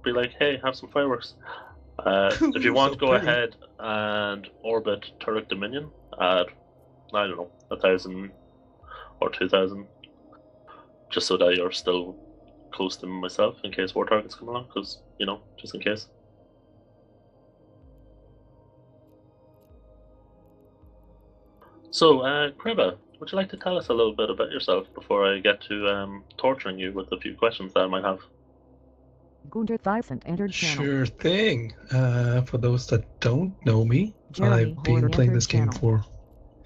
be like, hey, have some fireworks. If you want So to go pretty. ahead and orbit Turret Dominion at, I don't know, 1,000 or 2,000, just so that you're still close to myself in case war targets come along, because, you know, just in case. So, Chribba, would you like to tell us a little bit about yourself before I get to torturing you with a few questions that I might have? Gunter Thysant entered channel. Sure thing. For those that don't know me, Jeremy I've been Horton playing entered this game channel.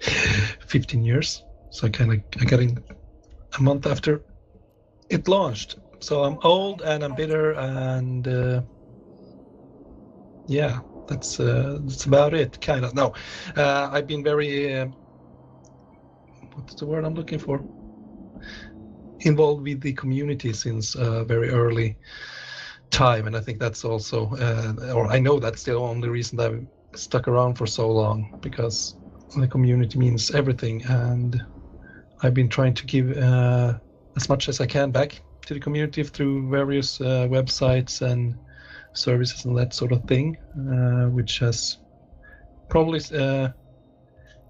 for 15 years. So I got in a month after it launched. So I'm old and I'm bitter, and yeah, that's about it. Kind of. No, I've been very what's the word I'm looking for? Involved with the community since very early time, and I think that's also, or I know that's the only reason that I've stuck around for so long, because the community means everything, and I've been trying to give as much as I can back to the community through various websites and services and that sort of thing, which has probably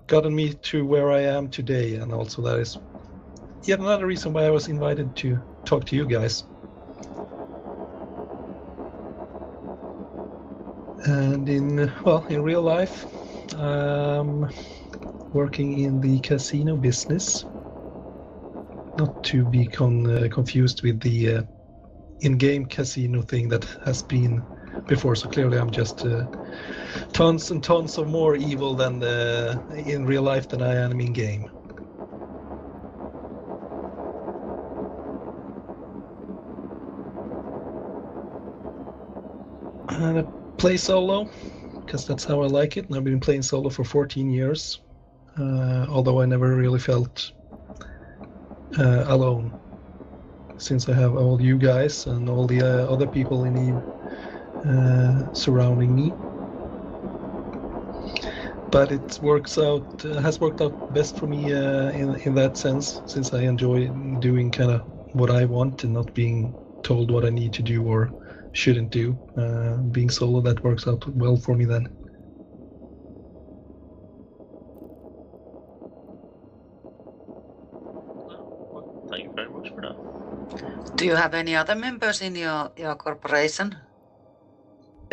gotten me to where I am today, and also that is yet another reason why I was invited to talk to you guys. And in real life, working in the casino business, not to be confused with the in-game casino thing that has been before. So clearly I'm just tons and tons of more evil than in real life than I am in game. And I play solo because that's how I like it, and I've been playing solo for 14 years, although I never really felt alone, since I have all you guys and all the other people in Eve surrounding me. But it has worked out best for me in that sense, since I enjoy doing kind of what I want and not being told what I need to do or shouldn't do. Being solo, that works out well for me then. Well, thank you very much for that. Do you have any other members in your corporation?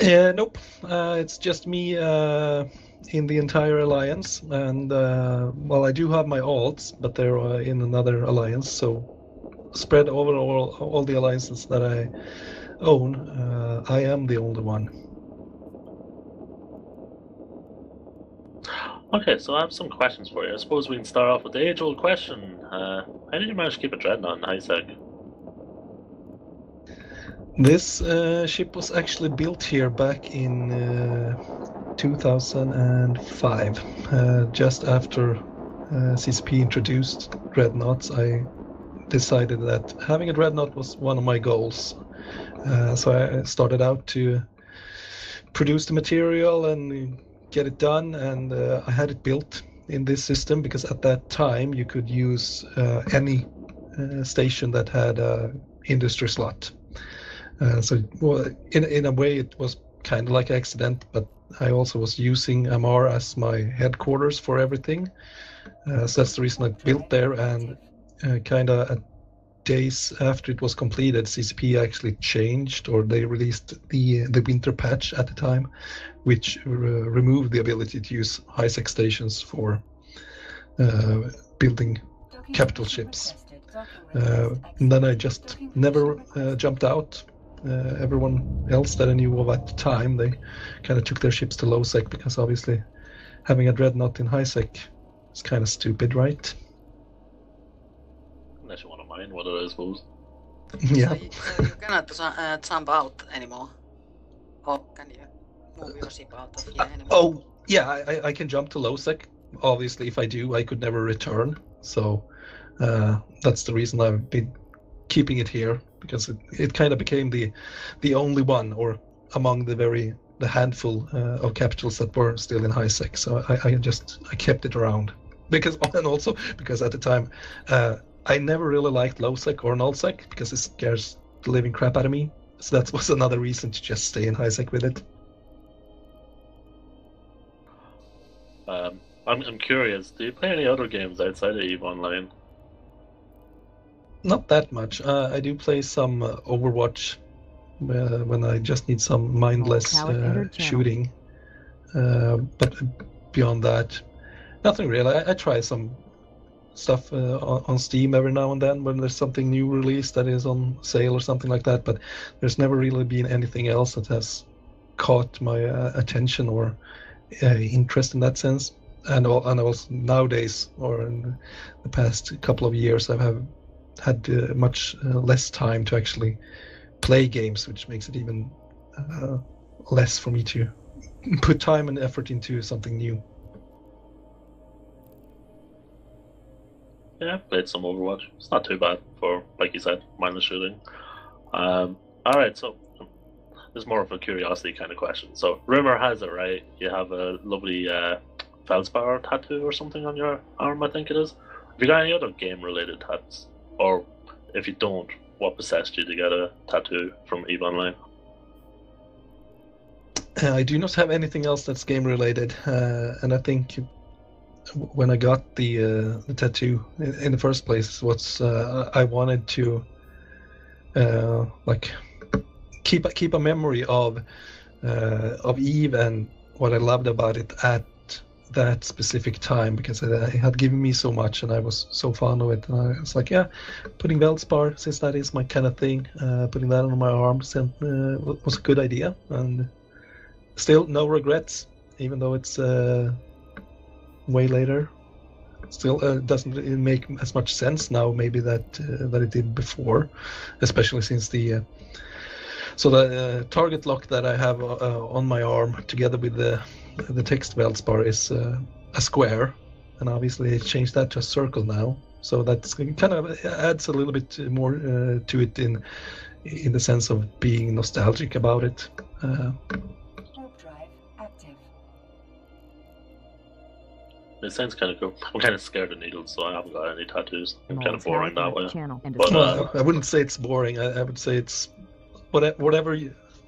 Nope. It's just me in the entire alliance, and I do have my alts, but they're in another alliance, so spread over all the alliances that I own, I am the only one. Okay, so I have some questions for you. I suppose we can start off with the age-old question. How did you manage to keep a dreadnought in high sec? This ship was actually built here back in 2005, just after CCP introduced dreadnoughts. I decided that having a dreadnought was one of my goals. So I started out to produce the material and get it done, and I had it built in this system because at that time you could use any station that had an industry slot. So in a way it was kind of like an accident, but I also was using Amar as my headquarters for everything. So that's the reason I built there, and kind of days after it was completed, CCP actually changed, or they released the winter patch at the time, which removed the ability to use high-sec stations for building capital ships. And then I just never jumped out. Everyone else that I knew of at the time, they kind of took their ships to low-sec, because obviously having a dreadnought in high-sec is kind of stupid, right? Unless you want to mind what it is, I suppose. Yeah. So you cannot jump out anymore? Or can you move your ship out of here anymore? Oh, yeah, I can jump to low-sec. Obviously, if I do, I could never return. So that's the reason I've been keeping it here, because it kind of became the only one, or among the handful of capitals that were still in high-sec. So I kept it around. And also because at the time, I never really liked low-sec or null-sec, because it scares the living crap out of me. So that was another reason to just stay in high sec with it. I'm curious. Do you play any other games outside of EVE Online? Not that much. I do play some Overwatch when I just need some mindless shooting. But beyond that, nothing really. I try some stuff on Steam every now and then when there's something new released that is on sale or something like that. But there's never really been anything else that has caught my attention or interest in that sense. And also nowadays, or in the past couple of years, I have had much less time to actually play games, which makes it even less for me to put time and effort into something new. Yeah, I've played some Overwatch. It's not too bad for, like you said, mindless shooting. Alright, so this is more of a curiosity kind of question. So, rumor has it, right, you have a lovely Feldspar tattoo or something on your arm, I think it is. Have you got any other game-related tats? Or, if you don't, what possessed you to get a tattoo from EVE Online? I do not have anything else that's game-related, and I think when I got the tattoo in the first place, I wanted to like keep a memory of EVE and what I loved about it at that specific time, because it had given me so much and I was so fond of it. And I was like, yeah, putting Veldspar, since that is my kind of thing, putting that on my arm was a good idea, and still no regrets, even though it's way later. Still doesn't really make as much sense now maybe that it did before, especially since the target lock that I have on my arm together with the text Veldspar is a square, and obviously they changed that to a circle now, so that's kind of adds a little bit more to it in the sense of being nostalgic about it. It sounds kind of cool. I'm kind of scared of needles, so I haven't got any tattoos. I'm kind of boring that way. But I wouldn't say it's boring. I would say it's whatever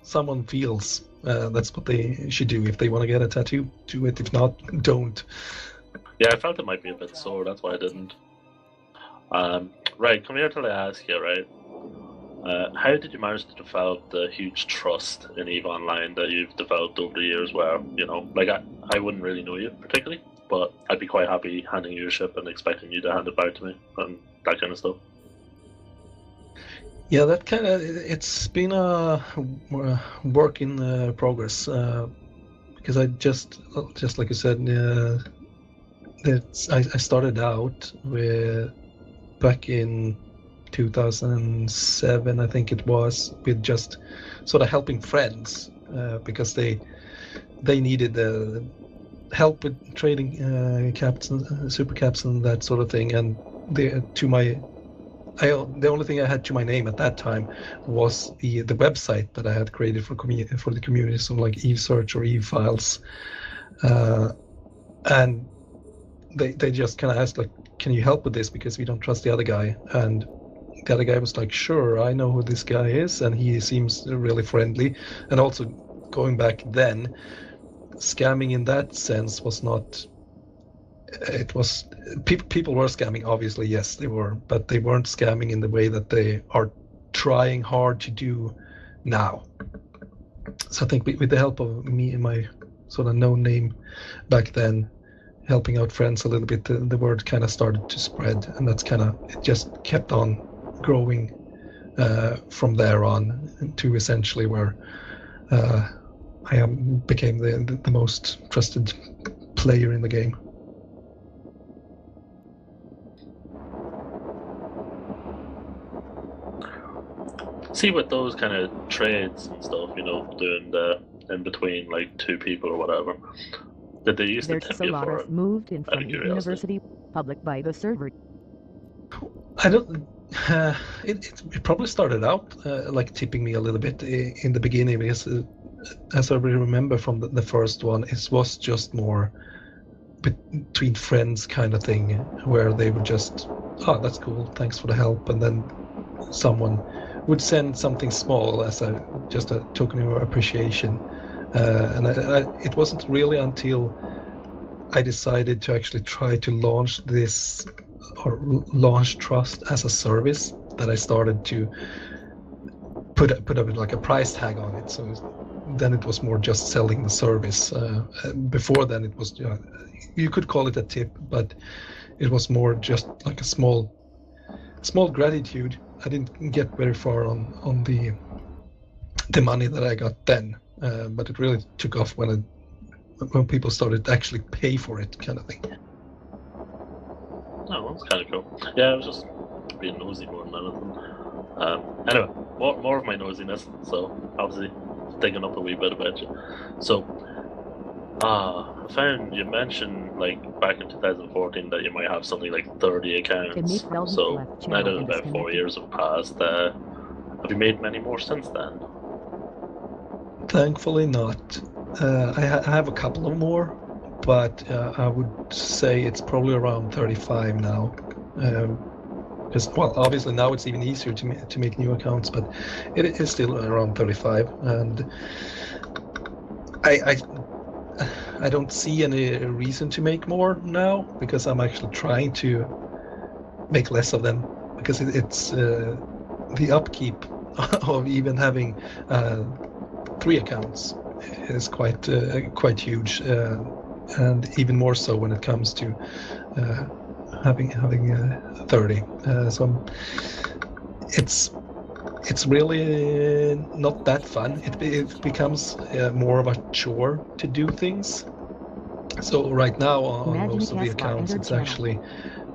someone feels. That's what they should do. If they want to get a tattoo, do it. If not, don't. Yeah, I felt it might be a bit sore. That's why I didn't. Right, come here till I ask you, right? How did you manage to develop the huge trust in EVE Online that you've developed over the years where, you know, like I wouldn't really know you particularly, but I'd be quite happy handing you a ship and expecting you to hand it back to me and that kind of stuff. Yeah, that kind of, it's been a work in progress, because I just like you said, I started out back in 2007, I think it was, with just sort of helping friends, because they needed help with trading caps and super caps and that sort of thing, and the only thing I had to my name at that time was the website that I had created for the community, so like EVE Search or EVE Files, and they just kind of asked, like, can you help with this, because we don't trust the other guy. And the other guy was like, sure, I know who this guy is and he seems really friendly. And also, going back then, scamming in that sense was not, it was, people were scamming, obviously, yes they were, but they weren't scamming in the way that they are trying hard to do now. So I think with the help of me and my sort of no name back then, helping out friends a little bit, the word kind of started to spread, and that's kind of, it just kept on growing from there on to essentially where I became the most trusted player in the game. See, with those kind of trades and stuff, you know, doing the in between like two people or whatever, did they used to tip you for it? Moved in from University Public by the server. I don't. It probably started out like tipping me a little bit in the beginning, because as I remember from the first one, it was just more between friends kind of thing, where they would just, oh, that's cool, thanks for the help, and then someone would send something small as just a token of appreciation. And it wasn't really until I decided to actually try to launch this, or launch Trust as a service, that I started to put up like a price tag on it. So then it was more just selling the service. Before then it was, you could call it a tip, but it was more just like a small gratitude. I didn't get very far on the money that I got then, but it really took off when people started to actually pay for it, kind of thing. Oh, that's kind of cool. Yeah, I was just being nosy more than anything. Anyway, more of my nosiness, so obviously digging up a wee bit about you. So, I found you mentioned like back in 2014 that you might have something like 30 accounts. So now that about 4 years have passed, have you made many more since then? Thankfully not. I have a couple of more, but I would say it's probably around 35 now. Because, well, obviously now it's even easier to make new accounts, but it is still around 35, and I don't see any reason to make more now, because I'm actually trying to make less of them, because it's the upkeep of even having 3 accounts is quite huge, and even more so when it comes to having 30. So it's really not that fun. It becomes more of a chore to do things. So right now on most of the accounts, it's actually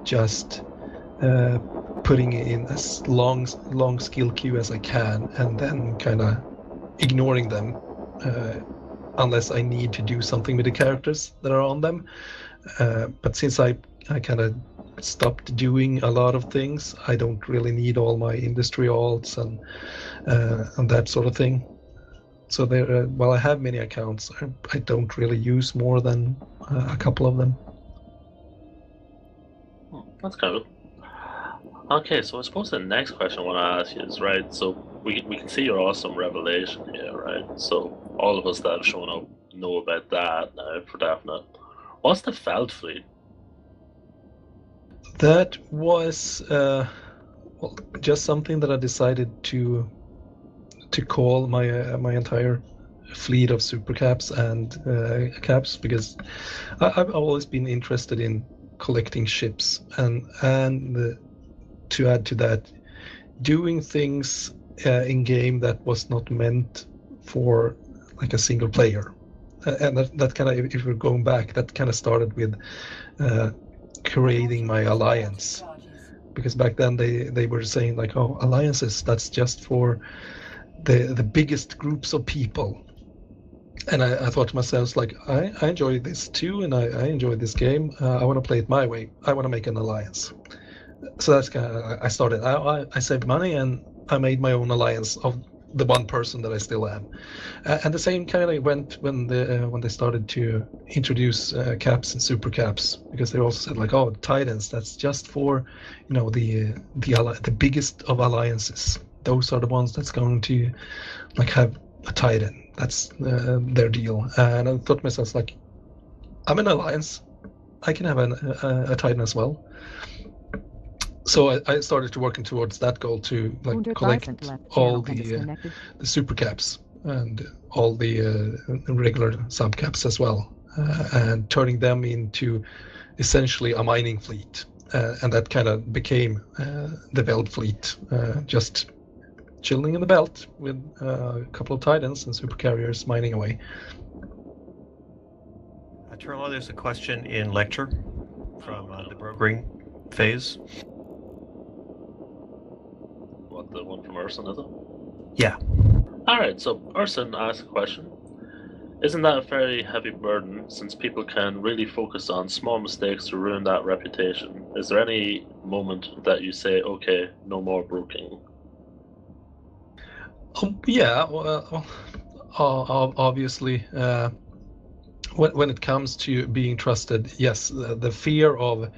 just putting in as long skill queue as I can, and then kind of ignoring them unless I need to do something with the characters that are on them. But since I kind of stopped doing a lot of things, I don't really need all my industry alts and that sort of thing. So there, while I have many accounts, I don't really use more than a couple of them. That's kind of okay. So I suppose the next question I want to ask you is, right, so we can see your awesome revelation here, right? So all of us that have shown up know about that now for definite. What's the Feld fleet? That was well, just something that I decided to call my entire fleet of super caps and caps, because I've always been interested in collecting ships, and to add to that, doing things in game that was not meant for like a single player. And that kind of, if we're going back, that kind of started with creating my alliance, because back then they were saying like, oh, alliances, that's just for the biggest groups of people. And I thought to myself, like, I enjoy this too, and I enjoy this game. I want to play it my way. I want to make an alliance. So that's kind of, I started. I saved money and I made my own alliance of the one person that I still am. And the same kind of went when they started to introduce caps and super caps, because they also said like, oh, Titans, that's just for, you know, the biggest of alliances. Those are the ones that's going to like have a Titan. That's their deal. And I thought to myself, like, I'm an alliance. I can have a Titan as well. So I started to working towards that goal to like collect all the super caps and all the regular sub caps as well, and turning them into essentially a mining fleet, and that kind of became the Veld fleet, just chilling in the belt with a couple of Titans and super carriers mining away. Turlo, there's a question in lecture from the brokering phase. What, the one from Urson, is it? Yeah. Alright, so Urson asked a question. Isn't that a very heavy burden, since people can really focus on small mistakes to ruin that reputation? Is there any moment that you say, okay, no more broking? Yeah, well, obviously, when it comes to being trusted, yes, the fear of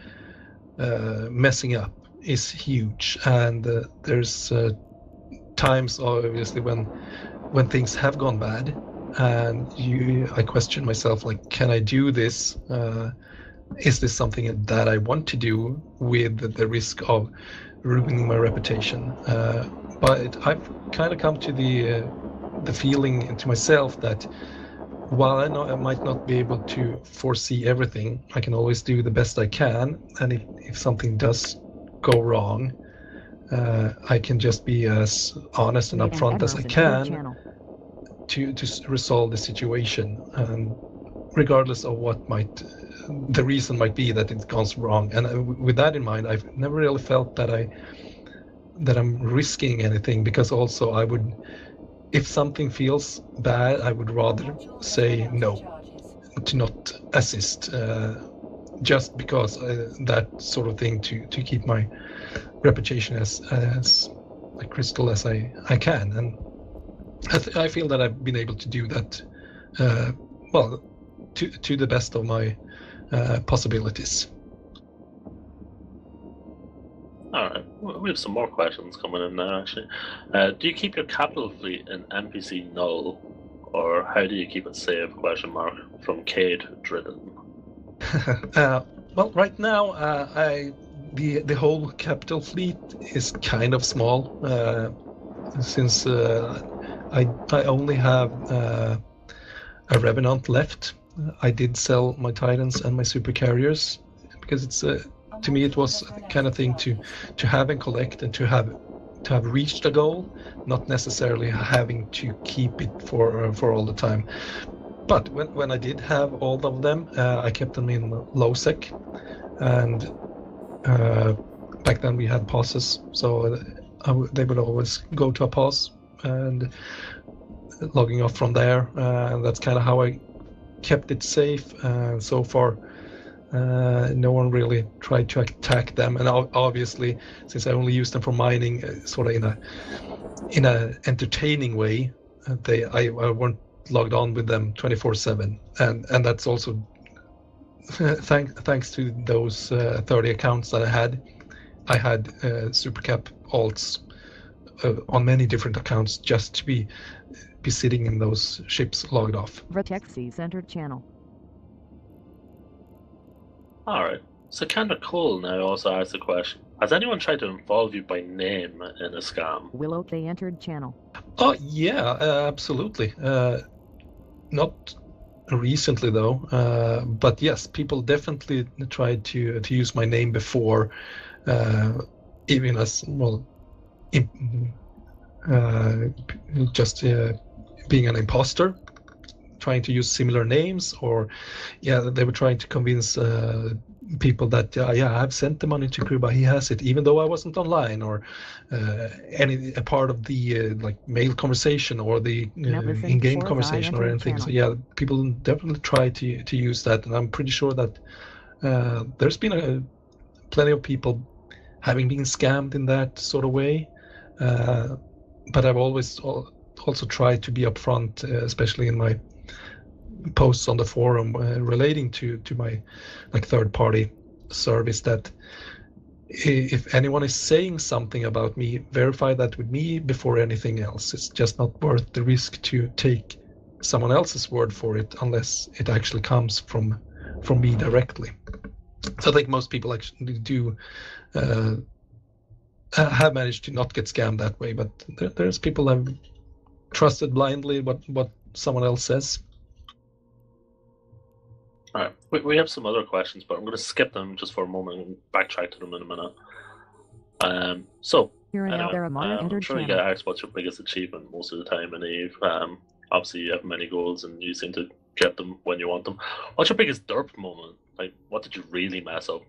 messing up is huge, and there's times, obviously, when things have gone bad, and I question myself, like, can I do this? Is this something that I want to do with the risk of ruining my reputation? But I've kind of come to the feeling to myself that while I might not be able to foresee everything, I can always do the best I can. And if something does go wrong, I can just be as honest and upfront as I can to resolve the situation, regardless of what the reason might be that it goes wrong. And with that in mind, I've never really felt that I'm risking anything, because also I would, if something feels bad, I would rather say no, to not assist, just because that sort of thing, to keep my reputation as crystal as I can. And I feel that I've been able to do that, well, to the best of my possibilities. All right, we have some more questions coming in now, actually. Do you keep your capital fleet in NPC null, or how do you keep it safe? From Cade Dridden. Well, right now, the whole capital fleet is kind of small, since I only have a Revenant left. I did sell my Titans and my super carriers, because it's to me it was the kind of thing to have and collect, and to have reached a goal, not necessarily having to keep it for all the time. But when I did have all of them, I kept them in low sec, and back then we had pauses, so they would always go to a pause and logging off from there. And that's kind of how I kept it safe. So far, no one really tried to attack them, and obviously, since I only use them for mining, sort of in a entertaining way, I weren't logged on with them 24/7, and that's also thanks to those 30 accounts that I had supercap alts on many different accounts, just to be sitting in those ships logged off. Vertexes entered channel. All right. So Kendra Cole now also asked a question. Has anyone tried to involve you by name in a scam? Willow, they entered channel. Oh yeah, absolutely. Not recently though, but yes, people definitely tried to use my name before, even as well, just being an imposter, trying to use similar names, or they were trying to convince people that I've sent the money to Chribba, he has it, even though I wasn't online, or a part of the like mail conversation or the in-game conversation or anything. So people definitely try to use that, and I'm pretty sure that there's been plenty of people having been scammed in that sort of way, but I've always also tried to be upfront, especially in my posts on the forum relating to my third-party service, that if anyone is saying something about me, verify that with me before anything else. It's just not worth the risk to take someone else's word for it unless it actually comes from me directly. So I think most people actually do have managed to not get scammed that way, but there's people that have trusted blindly what someone else says. All right, we have some other questions, but I'm going to skip them just for a moment and backtrack to them in a minute. So, I'm sure you get asked what's your biggest achievement most of the time in EVE. Obviously, you have many goals and you seem to get them when you want them. What's your biggest derp moment? Like, what did you really mess up?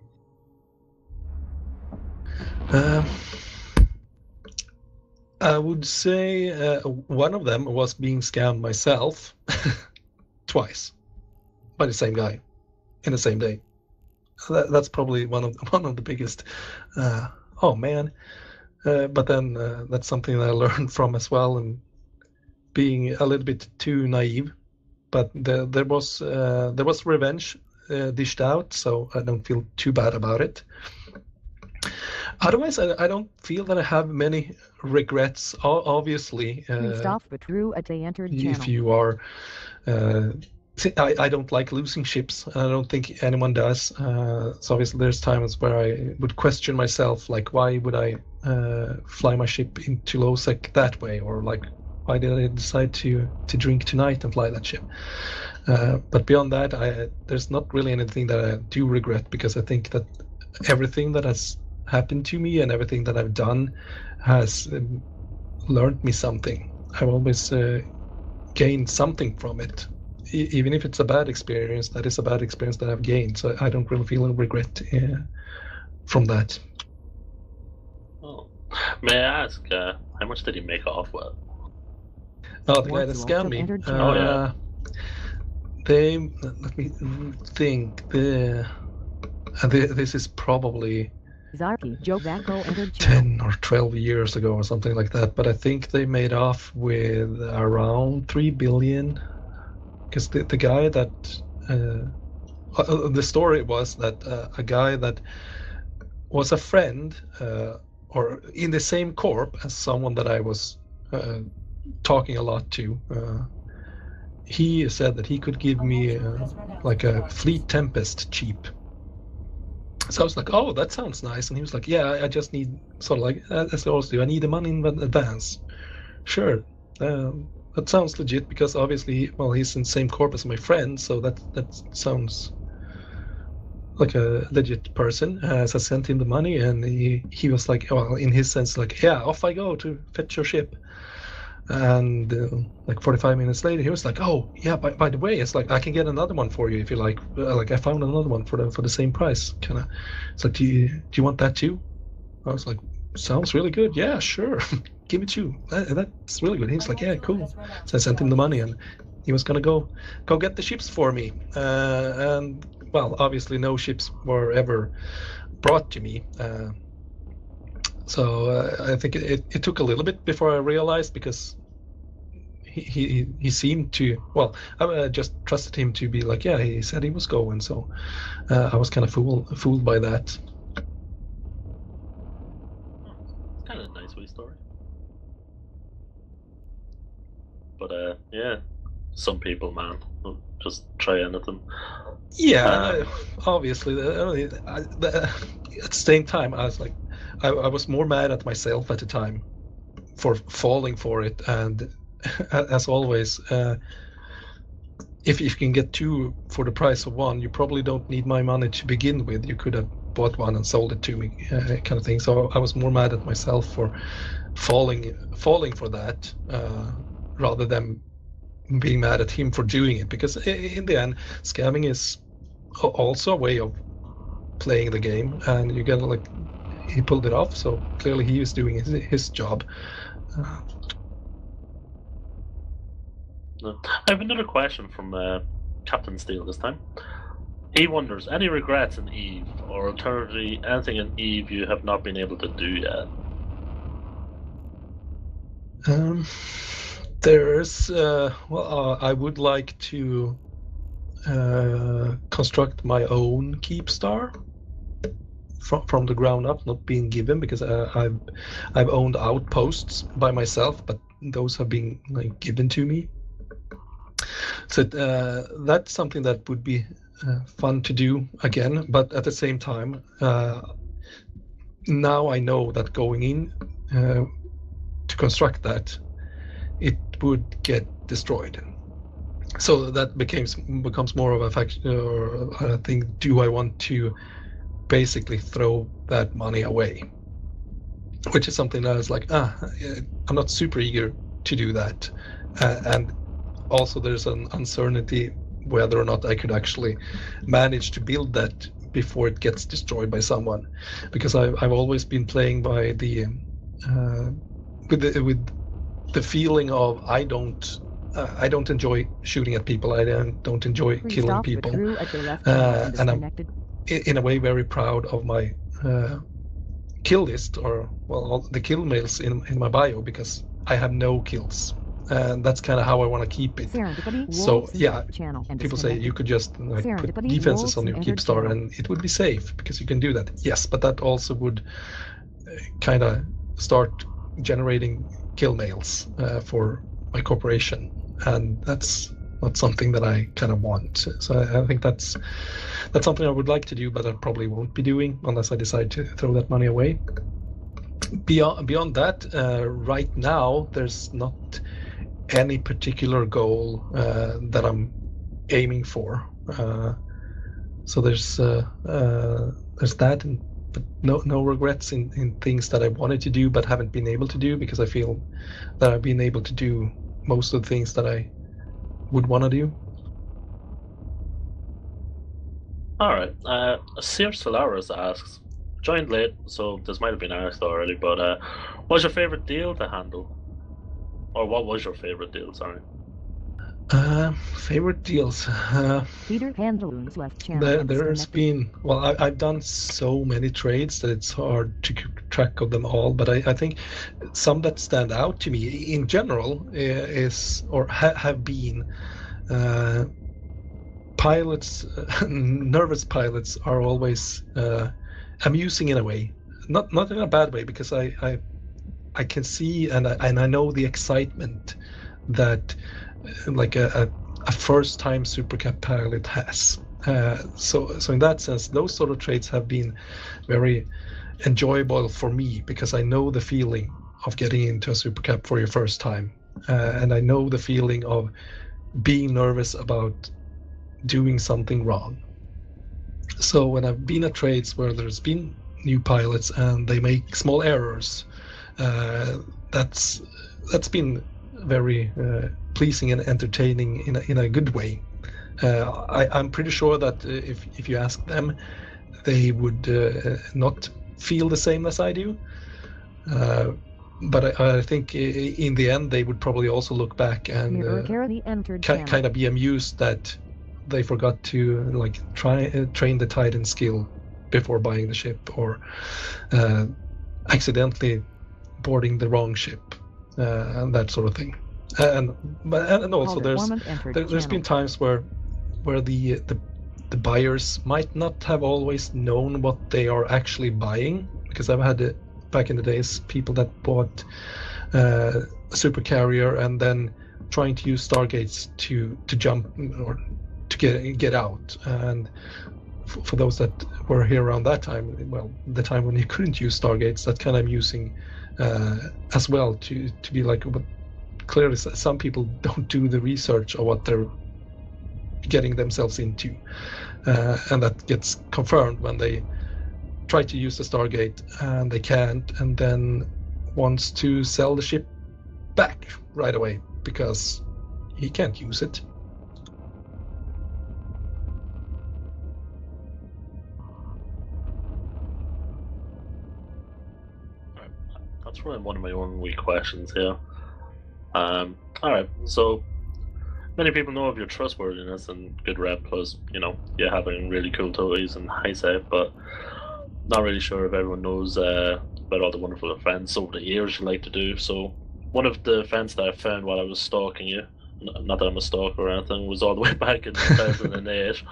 I would say one of them was being scammed myself twice by the same guy in the same day. That's probably one of the biggest. Oh man! But then that's something that I learned from as well, and being a little bit too naive. But there was revenge dished out, so I don't feel too bad about it. Otherwise, I don't feel that I have many regrets. Obviously, Christoph Petru at the entered channel. if you are, I don't like losing ships. And I don't think anyone does. So obviously, there's times where I would question myself, like, why would I fly my ship into low sec that way, or like, why did I decide to drink tonight and fly that ship? But beyond that, there's not really anything that I do regret, because I think that everything that has happened to me and everything that I've done has learned me something. I've always gained something from it. Even if it's a bad experience, that is a bad experience that I've gained. So I don't really feel a regret from that. Oh. May I ask, how much did he make off with? Oh, the guy that scammed me. Oh, yeah. Let me think. This is probably Zarky Joe Vacco entered channel. 10 or 12 years ago or something like that. But I think they made off with around 3 billion. Because the guy that the story was that a guy that was a friend or in the same corp as someone that I was talking a lot to, he said that he could give me like a Fleet Tempest cheap. So I was like, oh, that sounds nice. And he was like, yeah, I just need sort of like, as I always do, I need the money in advance. Sure. That sounds legit, because obviously, well, he's in the same corp as my friend, so that sounds like a legit person. So I sent him the money, and he was like, well, in his sense, like, yeah, off I go to fetch your ship. And like 45 minutes later, he was like, oh yeah, by the way, it's like, I can get another one for you if you like. Like, I found another one for the same price. Kind of. It's like, do you want that too? I was like, sounds really good. Yeah, sure. Give it to you. That's really good. He was like, yeah, cool. So I sent him the money, and he was gonna go get the ships for me. And well, obviously no ships were ever brought to me. So I think it took a little bit before I realized, because he seemed to, well, I just trusted him to be like, yeah, he said he was going. So I was kind of fooled by that. It's kind of a nice wee story. But yeah, some people, man, will just try anything. Yeah, obviously. At the same time, I was like, I was more mad at myself at the time for falling for it. And as always, if you can get two for the price of one, you probably don't need my money to begin with. You could have bought one and sold it to me, kind of thing. So I was more mad at myself for falling for that, rather than being mad at him for doing it. Because in the end, scamming is also a way of playing the game, and you gotta, like, he pulled it off, so clearly he was doing his job. I have another question from Captain Steele this time. He wonders, any regrets in Eve, or alternatively, anything in Eve you have not been able to do yet? There's I would like to construct my own keep star from the ground up, not being given, because I've owned outposts by myself, but those have been, like, given to me. So that's something that would be fun to do again. But at the same time, now I know that going in to construct that, it would get destroyed. So that becomes more of a faction, or I think, do I want to basically throw that money away? Which is something that I was like, I'm not super eager to do that. And also there's an uncertainty whether or not I could actually manage to build that before it gets destroyed by someone. Because I've always been playing by the with the feeling of I don't enjoy shooting at people. I don't enjoy killing people, and I'm in a way very proud of my kill list, or well, all the kill mails in my bio, because I have no kills. and that's kind of how I want to keep it. Serendipity So Wolves yeah, channel and people say you could just like put Serendipity defenses on Wolves your entered keep star channel. and it would be safe because you can do that. Yes, but that also would kind of start generating kill mails for my corporation, and that's not something that I kind of want. So I think that's something I would like to do, but I probably won't be doing unless I decide to throw that money away. Beyond that, right now there's not any particular goal that I'm aiming for. So there's that, but no regrets in things that I wanted to do but haven't been able to do, because I feel that I've been able to do most of the things that I would want to do. All right. Seer Solaris asks, joined late, so this might have been asked already, but what's your favorite deal to handle? Or what was your favorite deal, sorry? Favorite deals. Peter Handaloons left channel. There's been, well, I've done so many trades that it's hard to keep track of them all, but I think some that stand out to me in general is, or have been, pilots, nervous pilots are always amusing in a way, not in a bad way, because I can see and I know the excitement that like a first time Supercap pilot has. So in that sense, those sort of trades have been very enjoyable for me, because I know the feeling of getting into a Supercap for your first time, and I know the feeling of being nervous about doing something wrong. So when I've been at trades where there's been new pilots and they make small errors, that's been very pleasing and entertaining in a good way. I'm pretty sure that if you ask them, they would not feel the same as I do. But I think in the end they would probably also look back and kind of be amused that they forgot to like train the Titan skill before buying the ship, or accidentally boarding the wrong ship, and that sort of thing. And also there's been times where the buyers might not have always known what they are actually buying, because I've had back in the days people that bought a super carrier and then trying to use stargates to jump or to get out. And for those that were here around that time, well, the time when you couldn't use stargates, that's kind of amusing as well to be like, but clearly some people don't do the research of what they're getting themselves into, and that gets confirmed when they try to use the Stargate and they can't, and then wants to sell the ship back right away because he can't use it. That's really one of my own wee questions here. All right, so many people know of your trustworthiness and good rep, plus you having really cool toys and high safe, but not really sure if everyone knows about all the wonderful events over the years you like to do. So one of the events that I found while I was stalking you, not that I'm a stalker or anything, was all the way back in 2008.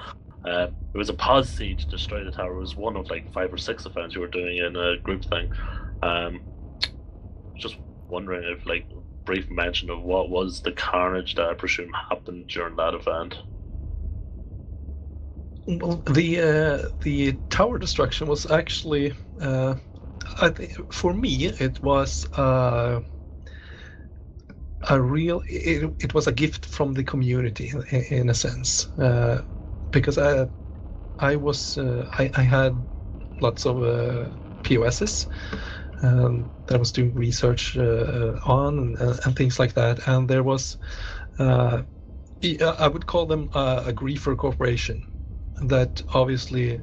It was a pause siege, destroy the tower. It was one of like 5 or 6 events you were doing in a group thing. Just wondering if like brief mention of what was the carnage that I presume happened during that event. Well, the tower destruction was actually, I think for me it was a real. It was a gift from the community in a sense, because I had lots of POSs that I was doing research on and things like that, and there was I would call them a griefer corporation that obviously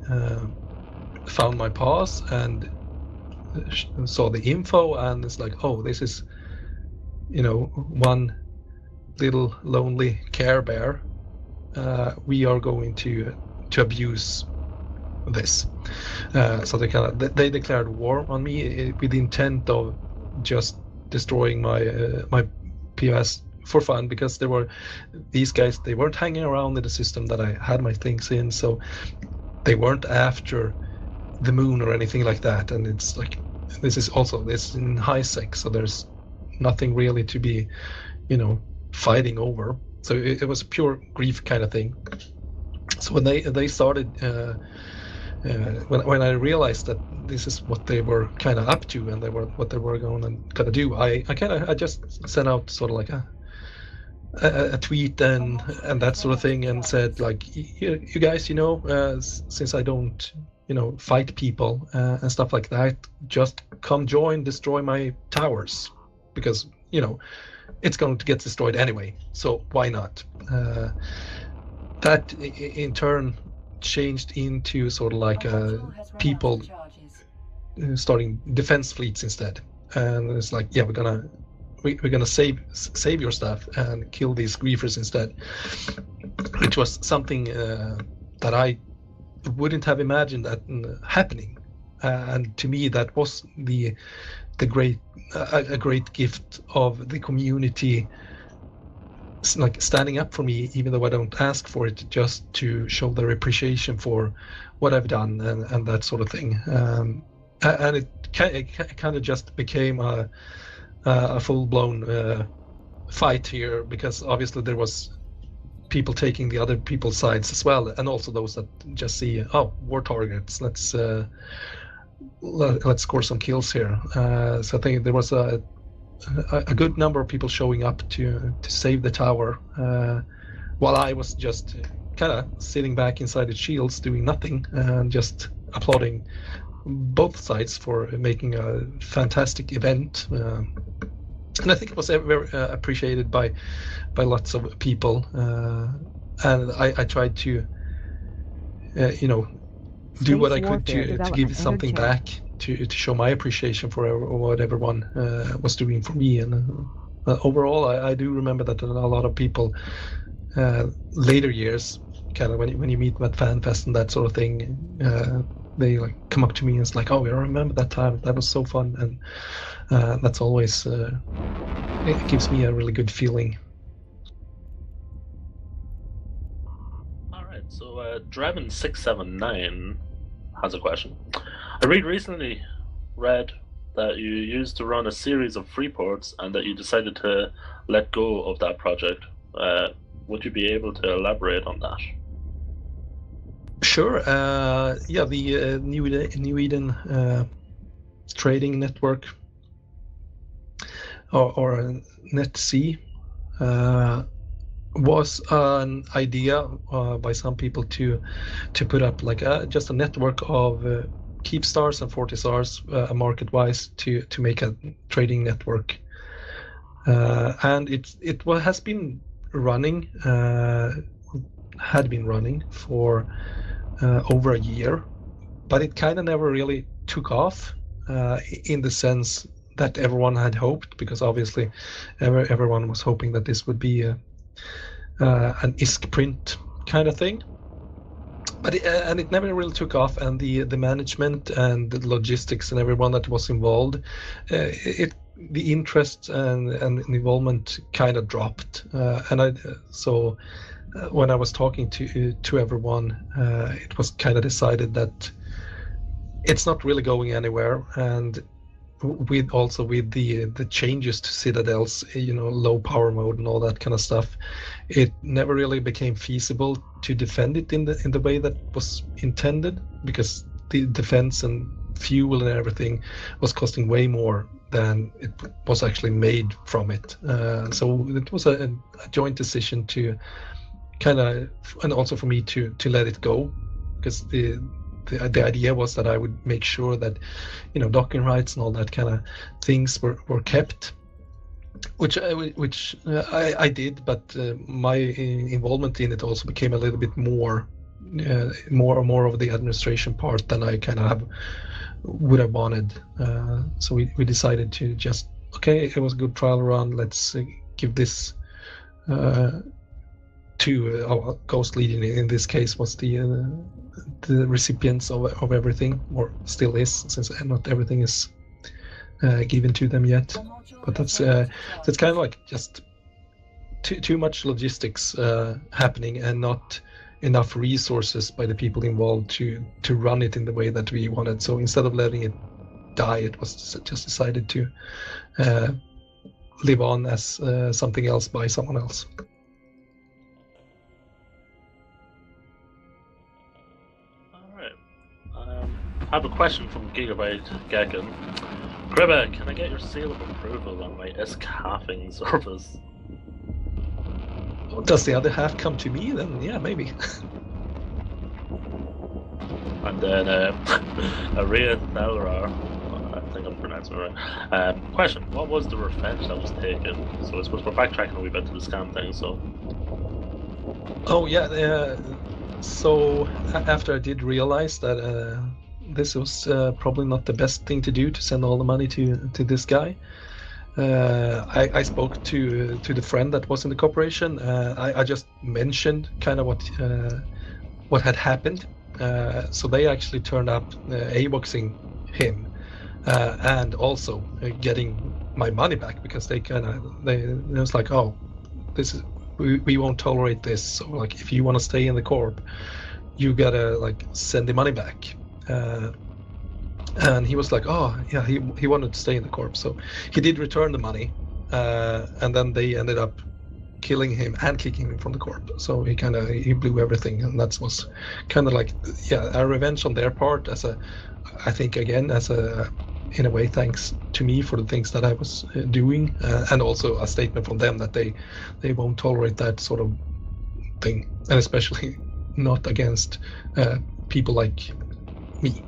found my pause and saw the info, and it's like, oh, this is one little lonely Care Bear. We are going to abuse this. So they declared war on me with the intent of just destroying my POS for fun, because there were these guys, they weren't hanging around in the system that I had my things in, so they weren't after the moon or anything like that. And it's like, this is in high sec, so there's nothing really to be, fighting over. So it was pure grief kind of thing. So when they started, when I realized that this is what they were kind of up to, and what they were going to do, I just sent out sort of like a tweet and that sort of thing, and said like, you guys, since I don't fight people and stuff like that, just come destroy my towers, because it's going to get destroyed anyway, so why not? That in turn changed into sort of like people starting defense fleets instead, and it's like, yeah, we're gonna save your stuff and kill these griefers instead, which was something that I wouldn't have imagined that happening, and to me that was a great gift of the community, like standing up for me, even though I don't ask for it, just to show their appreciation for what I've done and that sort of thing. And it kind of just became a full-blown fight here, because obviously there was people taking the other people's sides as well, and also those that just see, war targets, let's score some kills here. So I think there was a good number of people showing up to save the tower, while I was just kind of sitting back inside the shields doing nothing and just applauding both sides for making a fantastic event. And I think it was very appreciated by lots of people, and I tried to do what I could to give something back, to show my appreciation for what everyone was doing for me. And overall, I do remember that a lot of people later years, kind of when you meet them at FanFest and that sort of thing, they like come up to me and it's like, oh, I remember that time, that was so fun. And that's always, it gives me a really good feeling. Alright, so Draven679 has a question. I recently read that you used to run a series of free ports and that you decided to let go of that project. Would you be able to elaborate on that? Sure. Yeah, the New Eden trading network, or NetC, was an idea by some people to put up like just a network of Keep Stars and 40 Stars market-wise to make a trading network, and it has been running, had been running for over a year, but it kind of never really took off in the sense that everyone had hoped, because obviously everyone was hoping that this would be an ISK print kind of thing. But it never really took off, and the management and the logistics and everyone that was involved, the interest and involvement kind of dropped. So when I was talking to everyone, it was kind of decided that it's not really going anywhere, and with the changes to Citadel's, low power mode and all that kind of stuff, it never really became feasible to defend it in the way that was intended, because the defense and fuel and everything was costing way more than it was actually made from it. So it was a joint decision to kind of, and also for me to let it go, because the idea was that I would make sure that docking rights and all that kind of things were kept, which I did, but my involvement in it also became a little bit more of the administration part than I kind of would have wanted. So we decided to just, okay, it was a good trial run, let's give this to our Ghost Legion. In this case was the recipients of everything, or still is, since not everything is given to them yet. But that's kind of like just too much logistics happening and not enough resources by the people involved to run it in the way that we wanted. So instead of letting it die, it was just decided to live on as something else by someone else. I have a question from Gigabyte Gagan. Chribba, can I get your seal of approval on my escafing service? Does the other half come to me? Then yeah, maybe. And then Aria Thalrar, I think I'm pronouncing it right. Question: what was the revenge that was taken? So I suppose we're backtracking a wee bit to the scam thing. So. Oh yeah. So after I did realize that this was probably not the best thing to do, to send all the money to this guy, I spoke to the friend that was in the corporation. I just mentioned kind of what had happened. So they actually turned up AWOXing him and also getting my money back, because they was like, oh, this is. We won't tolerate this. So like, if you want to stay in the corp, you gotta like send the money back. And he was like, oh yeah, he wanted to stay in the corp, so he did return the money. And then they ended up killing him and kicking him from the corp. So he blew everything, and that was kind of like, yeah, a revenge on their part, I think again as a in a way thanks to me for the things that I was doing, and also a statement from them that they won't tolerate that sort of thing, and especially not against people like me.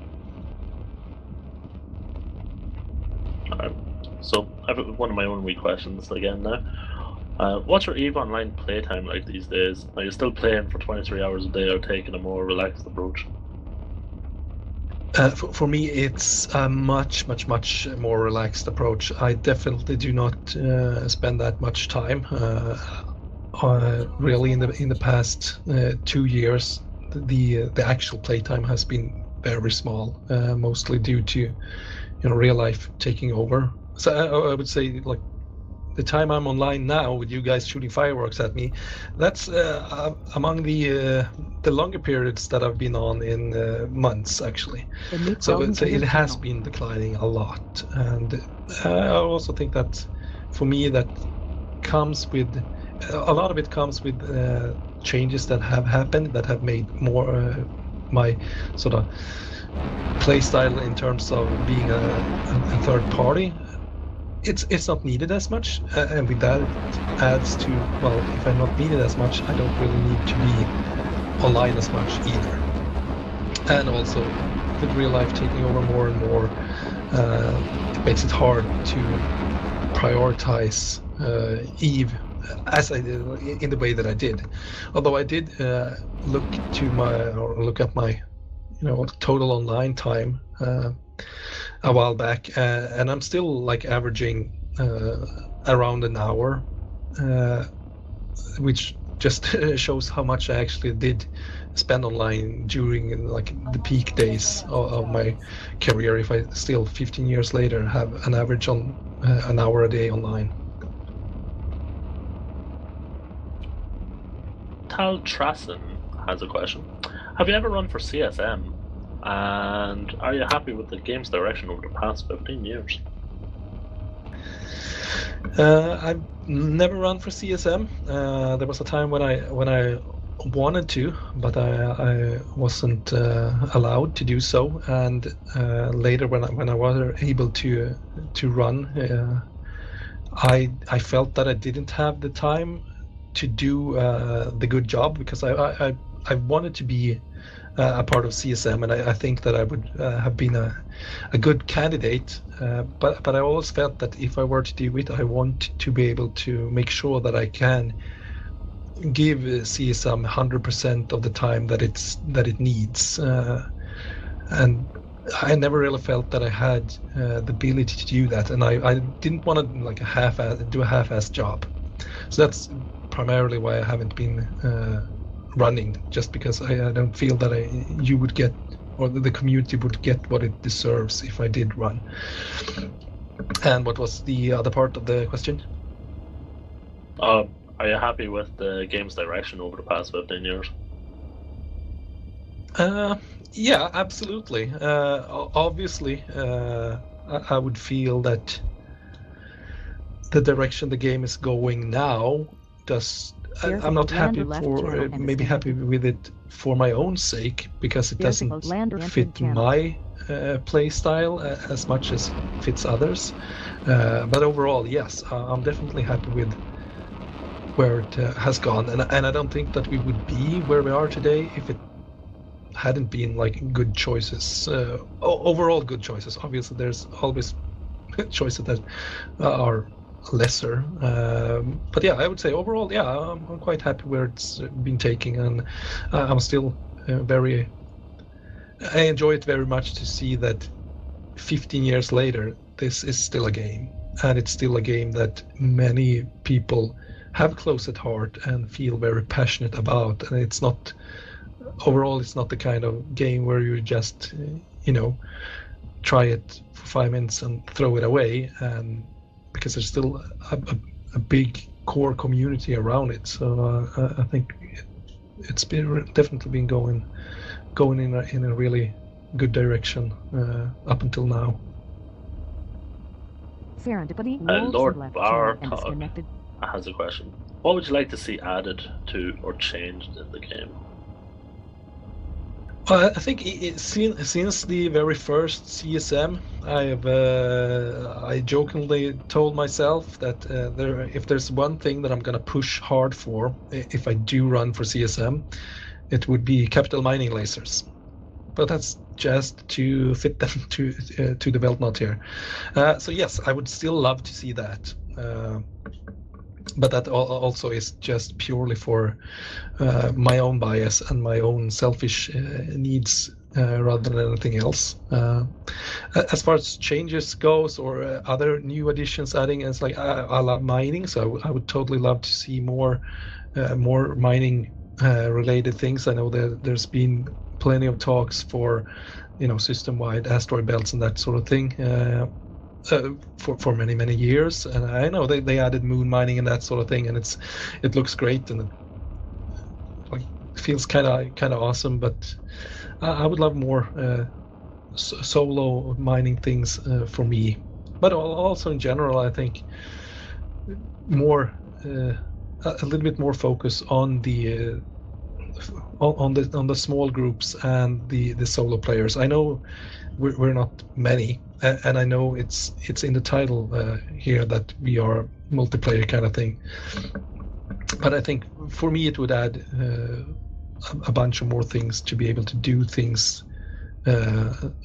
So I have one of my own wee questions again now. What's your EVE Online playtime like these days? Are you still playing for 23 hours a day, or taking a more relaxed approach? For me, it's a much more relaxed approach. I definitely do not spend that much time. Really, in the past 2 years, the actual playtime has been very small, mostly due to real life taking over. So I would say, like, the time I'm online now with you guys shooting fireworks at me, that's among the longer periods that I've been on in months, actually. So it has been declining a lot, and I also think that for me that comes with a lot of it comes with changes that have happened that have made more my sort of play style in terms of being a third party. It's not needed as much, and with that it adds to, well, if I'm not needed as much, I don't really need to be online as much either. And also, with real life taking over more and more, it makes it hard to prioritize EVE as I did, in the way that I did. Although I did look up my total online time a while back, and I'm still like averaging around an hour, which just shows how much I actually did spend online during like the peak days of my career, if I still 15 years later have an average on an hour a day online. Tal Trassen has a question. Have you ever run for CSM? And are you happy with the game's direction over the past 15 years? I've never run for CSM. There was a time when I wanted to, but I wasn't allowed to do so. And later, when I was able to run, I felt that I didn't have the time to do the good job, because I wanted to be a part of CSM, and I think that I would have been a good candidate, but I always felt that if I were to do it, I want to be able to make sure that I can give CSM 100% of the time that it needs, and I never really felt that I had the ability to do that, and I didn't want to like do a half-assed job. So that's primarily why I haven't been running, just because I don't feel that you would get, or the community would get what it deserves if I did run. And what was the other part of the question? Are you happy with the game's direction over the past 15 years? Yeah, absolutely. Obviously, I would feel that the direction the game is going now I'm not happy for maybe happy with it for my own sake, because it doesn't fit my play style as much as it fits others. But overall, yes, I'm definitely happy with where it has gone, and I don't think that we would be where we are today if it hadn't been like good choices, overall good choices. Obviously, there's always choices that are lesser, but yeah, I would say overall, yeah, I'm quite happy where it's been taken, and I'm still I enjoy it very much to see that 15 years later, this is still a game, and it's still a game that many people have close at heart and feel very passionate about. And it's not the kind of game where you just try it for 5 minutes and throw it away, and because there's still a big core community around it. So I think it's definitely been going in a really good direction up until now. Serendipity Lord and Bartok disconnected. has a question. What would you like to see added to or changed in the game? I think since the very first CSM, I jokingly told myself that if there's one thing that I'm going to push hard for if I do run for CSM, it would be capital mining lasers. But that's just to fit them to the belt knot here. So yes, I would still love to see that. But that also is just purely for my own bias and my own selfish needs rather than anything else. As far as changes goes, or other new additions adding, it's like I love mining, so I would totally love to see more mining related things. I know that there's been plenty of talks for system-wide asteroid belts and that sort of thing. For many years, and I know they added moon mining and that sort of thing, and it looks great, and it feels kind of awesome. But I would love more solo mining things for me. But also in general, I think more a little bit more focus on the small groups and the solo players. I know we're not many, and I know it's in the title here that we are multiplayer kind of thing. But I think for me it would add a bunch of more things to be able to do things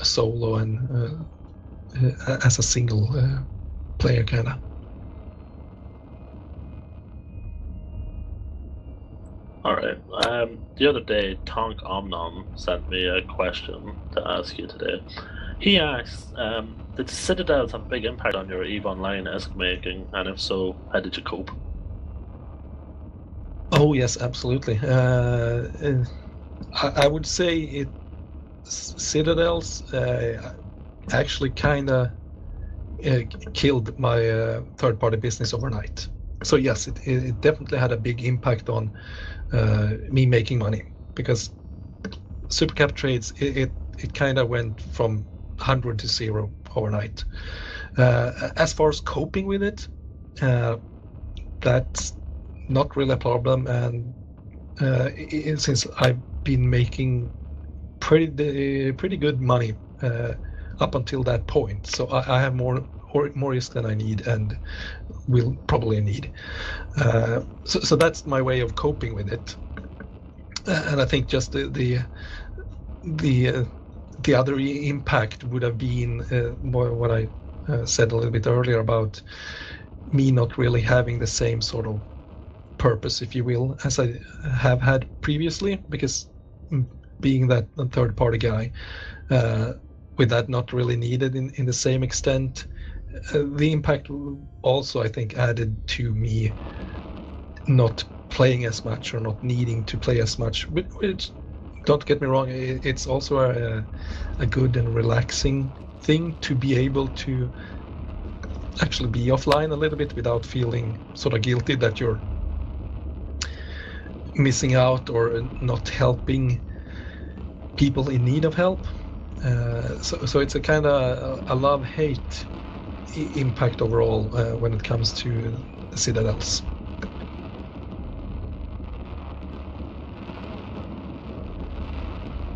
solo and as a single player kind of. Alright, the other day Tonk Omnom sent me a question to ask you today. He asks, did Citadels have a big impact on your EVE Online esque making, and if so, how did you cope? Oh yes, absolutely. I would say Citadels actually kind of killed my third-party business overnight. So yes, it definitely had a big impact on me making money, because Supercap trades, it kind of went from 100 to 0 overnight. As far as coping with it, that's not really a problem, and since I've been making pretty good money up until that point, so I have more risk than I need and will probably need. So that's my way of coping with it, and I think just the other impact would have been what I said a little bit earlier about me not really having the same sort of purpose, if you will, as I have had previously, because being that third-party guy, with that not really needed in the same extent, the impact also, I think, added to me not playing as much or not needing to play as much, which, don't get me wrong, it's also a good and relaxing thing to be able to actually be offline a little bit without feeling sort of guilty that you're missing out or not helping people in need of help. So it's a kind of a love-hate impact overall when it comes to the Citadels.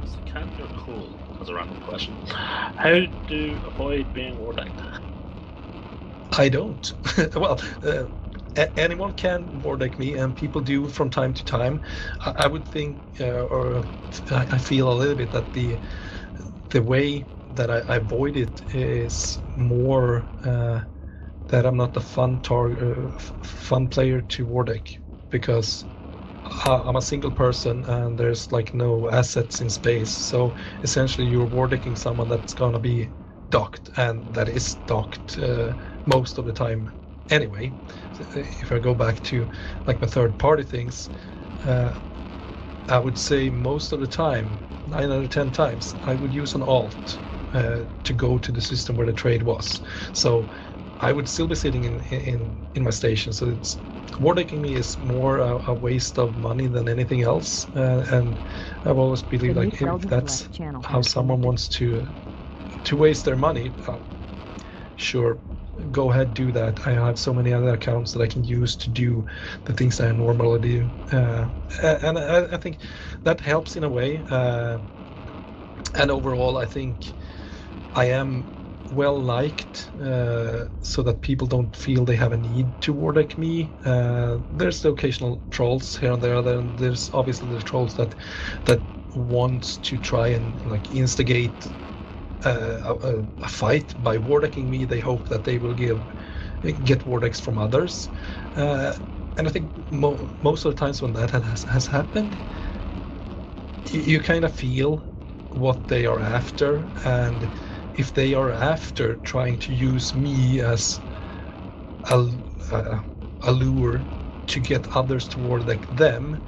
So Cantor Cole has a random question. How do you avoid being war decked? I don't. Well, anyone can war deck me, and people do from time to time. I would think, or I feel a little bit that the way that I avoid it is more that I'm not a fun player to war deck, because I'm a single person and there's like no assets in space. So essentially, you're war decking someone that's gonna be docked, and that is docked most of the time anyway. If I go back to like my third-party things, I would say most of the time, 9 out of 10 times, I would use an alt to go to the system where the trade was. So I would still be sitting in my station. So it's war decking me is more a waste of money than anything else. And I've always believed like if that's how someone wants to waste their money, sure, go ahead, do that. I have so many other accounts that I can use to do the things that I normally do, and I think that helps in a way. And overall, I think I am well liked, so that people don't feel they have a need to war deck me. There's the occasional trolls here and there. Then there's obviously the trolls that wants to try and like instigate a fight by war decking me. They hope that they will get war decks from others, and I think most of the times when that has happened, you kind of feel what they are after, and if they are after trying to use me as a lure to get others to war deck them,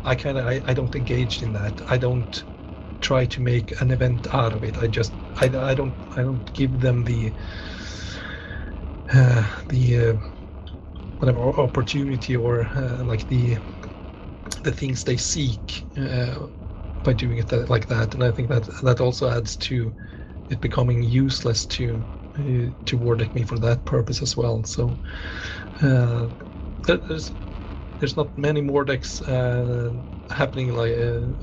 I don't engage in that. I don't try to make an event out of it. I don't give them the whatever opportunity or like the things they seek by doing it like that. And I think that also adds to it becoming useless to war deck me for that purpose as well. So there's not many war decks happening like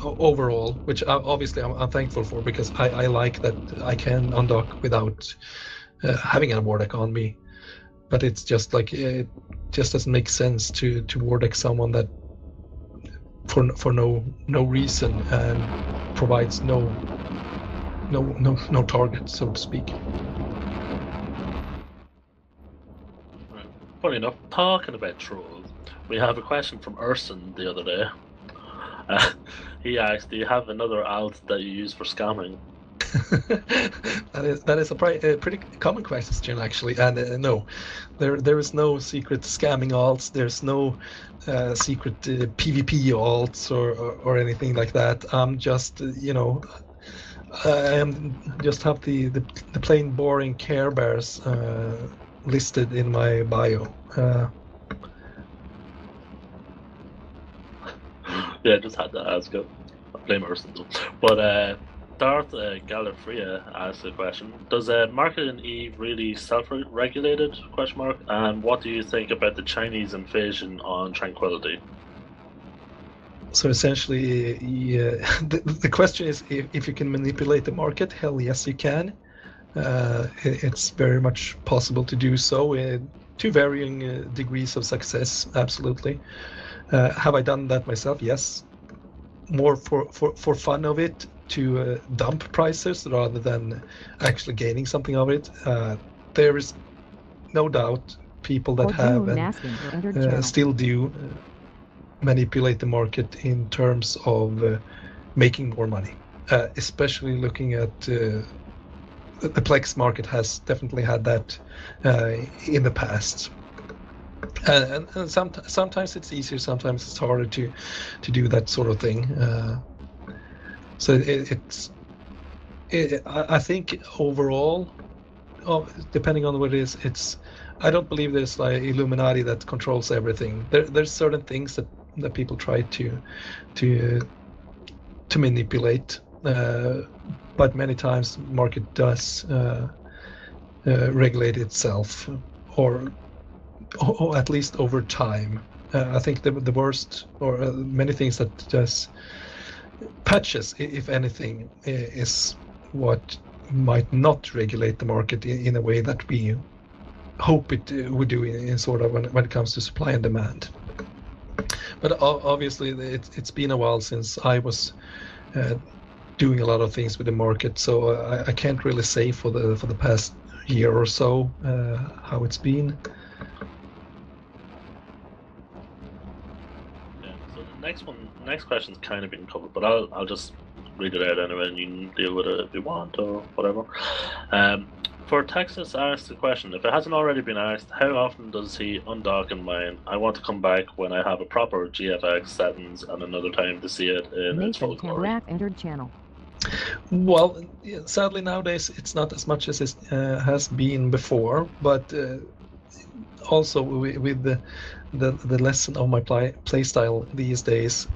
overall, which obviously I'm thankful for, because I like that I can undock without having a war deck on me. But it's just like it just doesn't make sense to war deck someone that for no reason and provides no target, so to speak. Funny enough, talking about trolls, we have a question from Urson the other day. He asked, do you have another alt that you use for scamming? that is a pretty common question, actually. And no, there is no secret scamming alts. There's no secret PvP alts or anything like that. I'm just I just have the plain boring Care Bears listed in my bio. Yeah, just had to ask it. I blame Urson though. But Darth Gallifrey asked a question. Does market in E really self-regulated? ? And what do you think about the Chinese invasion on Tranquility? So essentially, the question is if you can manipulate the market. Hell yes, you can. It's very much possible to do so to varying degrees of success. Absolutely. Have I done that myself? Yes. More for fun of it, to dump prices rather than actually gaining something of it. There is no doubt people that have and still do manipulate the market in terms of making more money, especially looking at the Plex market has definitely had that in the past. And sometimes it's easier, sometimes it's harder to do that sort of thing. So I think overall, depending on what it is, I don't believe there's like Illuminati that controls everything. There's certain things that that people try to manipulate. But many times market does regulate itself, or at least over time. I think the worst, or many things that just patches, if anything, is what might not regulate the market in a way that we hope it would do in sort of when it comes to supply and demand. But obviously it's been a while since I was doing a lot of things with the market, so I can't really say for the past year or so how it's been. Yeah, so the next question's kind of been covered, but I'll just read it out anyway, and you can deal with it if you want or whatever. For Texas asked the question, if it hasn't already been asked, how often does he undock in mine? I want to come back when I have a proper GFX settings and another time to see it in its full Nathan glory. Tamrak entered channel. Well, sadly nowadays it's not as much as it has been before, but also with the lesson of my play style these days,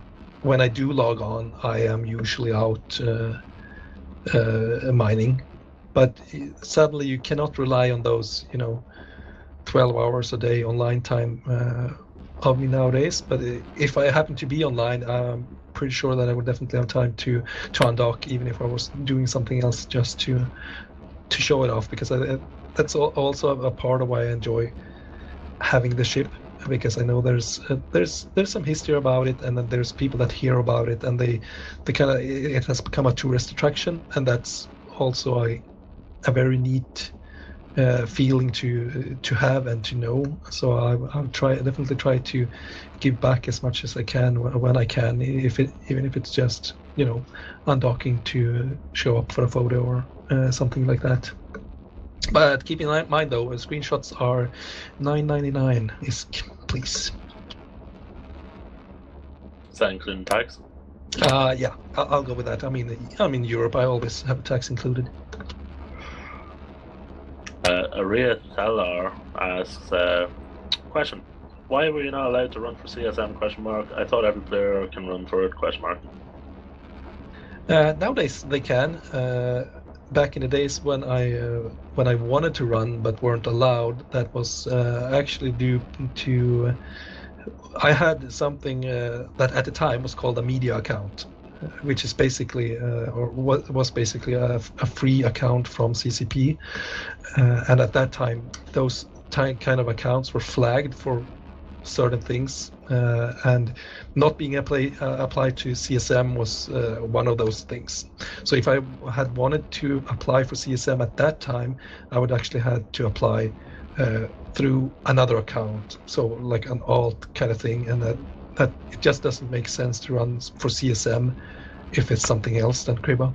when I do log on, I am usually out mining. But sadly, you cannot rely on those, 12 hours a day online time of me nowadays. But if I happen to be online, I'm pretty sure that I would definitely have time to undock, even if I was doing something else, just to show it off, because that's also a part of why I enjoy having the ship, because I know there's some history about it, and then there's people that hear about it, and they kind of, it has become a tourist attraction, and that's also a very neat feeling to have and to know. So I'll definitely try to give back as much as I can when I can, even if it's just undocking to show up for a photo or something like that. But keep in mind though, screenshots are $9.99 ISK, please. Is that including tax? Yeah, I'll go with that. I mean, I'm in Europe. I always have tax included. Aria Thalar asks, question, why were you not allowed to run for CSM? I thought every player can run for it? Nowadays they can. Back in the days when I wanted to run but weren't allowed, that was actually due to I had something that at the time was called a media account, which is basically was basically a free account from CCP, and at that time those kind of accounts were flagged for certain things, and not being applied to CSM was one of those things. So if I had wanted to apply for CSM at that time, I would actually had to apply through another account, so like an alt kind of thing, and that it just doesn't make sense to run for CSM if it's something else than Chribba.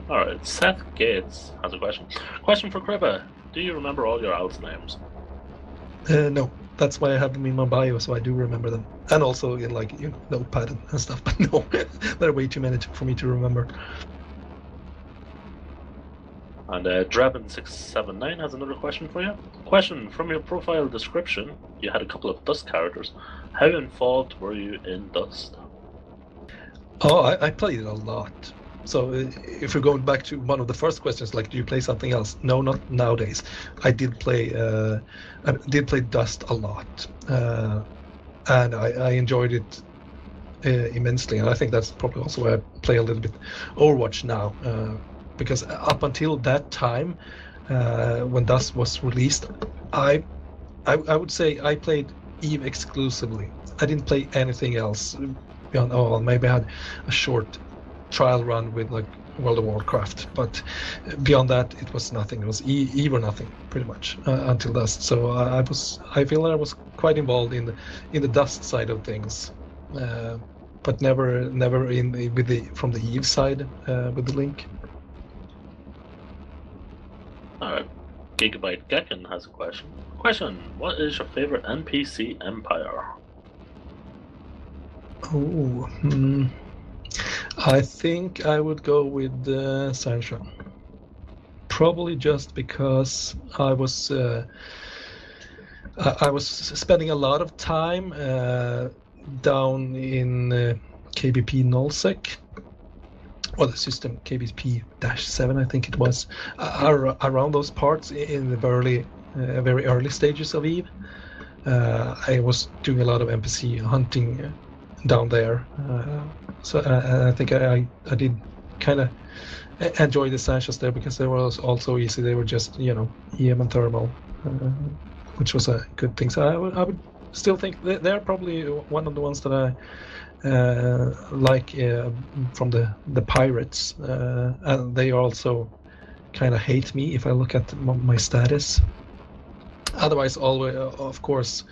Alright, Seth Gates has a question. Question for Chribba. Do you remember all your alts names? No, that's why I have them in my bio, so I do remember them, and also in Notepad and stuff. But no, there are way too many for me to remember. And Draven679 has another question for you. Question, from your profile description, you had a couple of Dust characters. How involved were you in Dust? Oh, I played it a lot. So if we're going back to one of the first questions, like, do you play something else? No, not nowadays. I did play Dust a lot, and I enjoyed it immensely. And I think that's probably also why I play a little bit Overwatch now, because up until that time, when Dust was released, I would say I played EVE exclusively. I didn't play anything else beyond. Oh, maybe I had a short trial run with like World of Warcraft, but beyond that it was nothing. It was EVE or nothing, pretty much, until Dust. So I feel I was quite involved in the Dust side of things, but never from the EVE side with the Link. Alright, Gigabyte Gekken has a question. Question, what is your favorite NPC empire? Oh, I think I would go with Sancho. Probably just because I was I was spending a lot of time down in KBP nullsec, or the system KBP-7, I think it was, around those parts in the very early stages of EVE. I was doing a lot of NPC hunting down there, so I think I did kind of enjoy the Sanchez there because they were also easy. They were just, you know, EM and thermal, which was a good thing. So I would still think they're probably one of the ones that I like from the pirates, and they also kind of hate me if I look at my status. Otherwise, always, of course,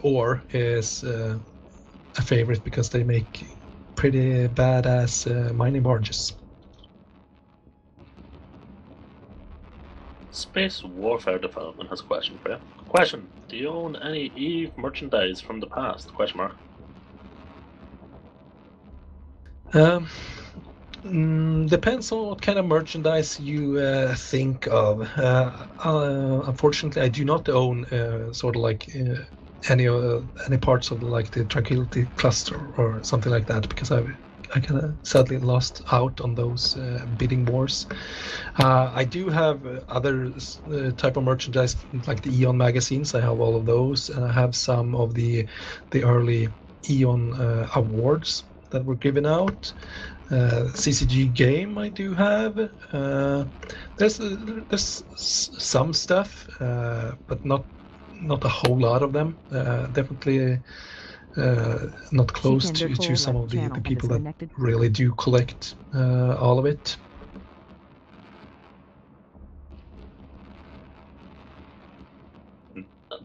ore is a favorite because they make pretty badass mining barges. Space Warfare Development has a question for you. Question: do you own any EVE merchandise from the past? Question mark. Depends on what kind of merchandise you think of. Unfortunately, I do not own sort of like any parts of like the Tranquility cluster or something like that because I kind of sadly lost out on those bidding wars. I do have other type of merchandise like the E-UNI magazines. I have all of those, and I have some of the early E-UNI awards that were given out. CCG game I do have. There's some stuff, but not a whole lot of them. Definitely not close to some of the people that really do collect all of it.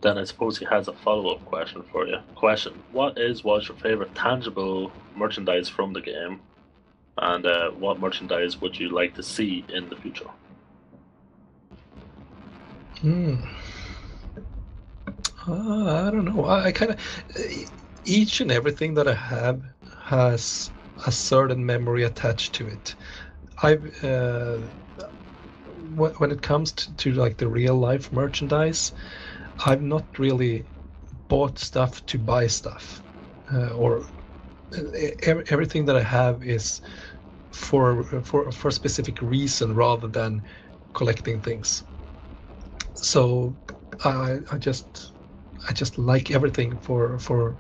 Then I suppose he has a follow-up question for you. Question: what was your favorite tangible merchandise from the game, and what merchandise would you like to see in the future? I don't know. I kind of each and everything that I have has a certain memory attached to it. When it comes to like the real life merchandise, I've not really bought stuff to buy stuff, or everything that I have is for a specific reason rather than collecting things. So I just like everything for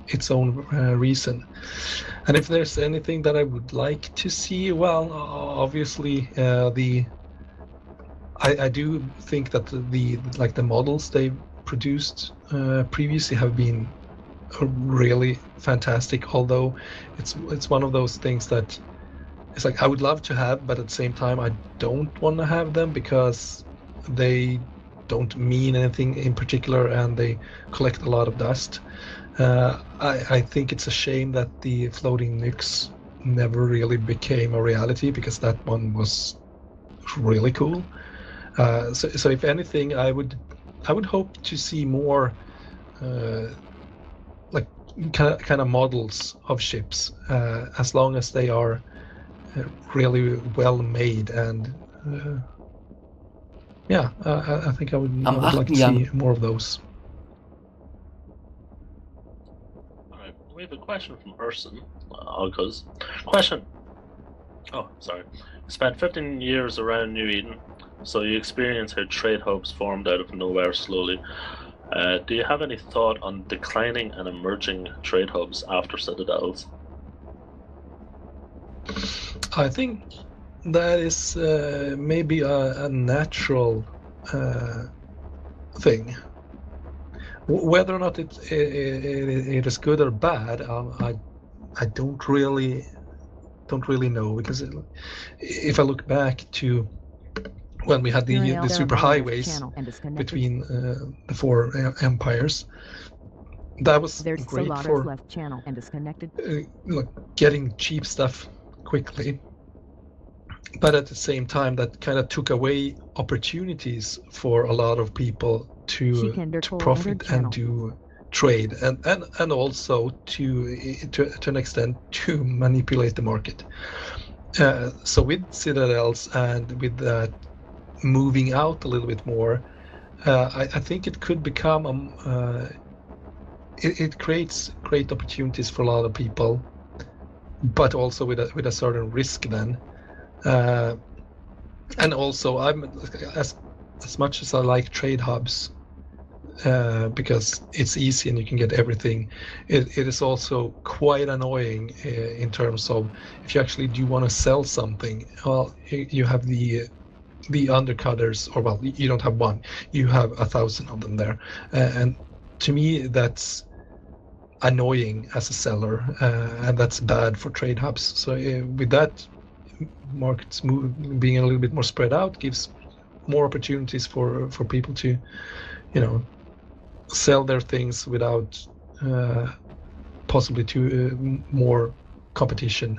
its own reason. And if there's anything that I would like to see, well, obviously I do think that the models they've produced previously have been really fantastic. Although it's one of those things that it's like I would love to have, but at the same time I don't want to have them because they don't mean anything in particular and they collect a lot of dust. I think it's a shame that the floating nukes never really became a reality because that one was really cool. So if anything, I would hope to see more like kind of models of ships, as long as they are really well made. And yeah, I think I would like to see more of those. All right, we have a question from Urson. Alcuz. Question. Oh, sorry. Spent 15 years around New Eden. So you experience how trade hubs formed out of nowhere slowly. Do you have any thought on declining and emerging trade hubs after Citadels? I think that is maybe a natural thing. Whether or not it is good or bad, I don't really know, because if I look back to when we had the superhighways between the four empires, that was great for getting cheap stuff quickly. But at the same time, that kind of took away opportunities for a lot of people to profit and do trade, and also to an extent to manipulate the market. So with Citadels and with that moving out a little bit more, I think it could become it creates great opportunities for a lot of people, but also with a certain risk then. And also, I'm as much as I like trade hubs because it's easy and you can get everything. It is also quite annoying in terms of if you actually do want to sell something. Well, you have the undercutters, or well, you don't have one. You have 1,000 of them there, and to me that's annoying as a seller, and that's bad for trade hubs. So with that, markets being a little bit more spread out gives more opportunities for people to, sell their things without possibly too more competition.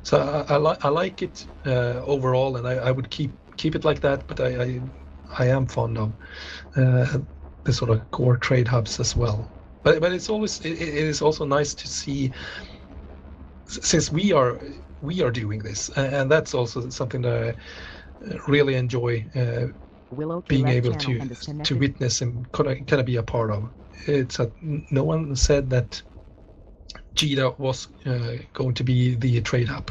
So I like it overall, and I would keep it like that. But I am fond of the sort of core trade hubs as well. But it's always it is also nice to see, since we are doing this, and that's also something that I really enjoy being able to witness and kind of be a part of. It's no one said that Jita was going to be the trade hub.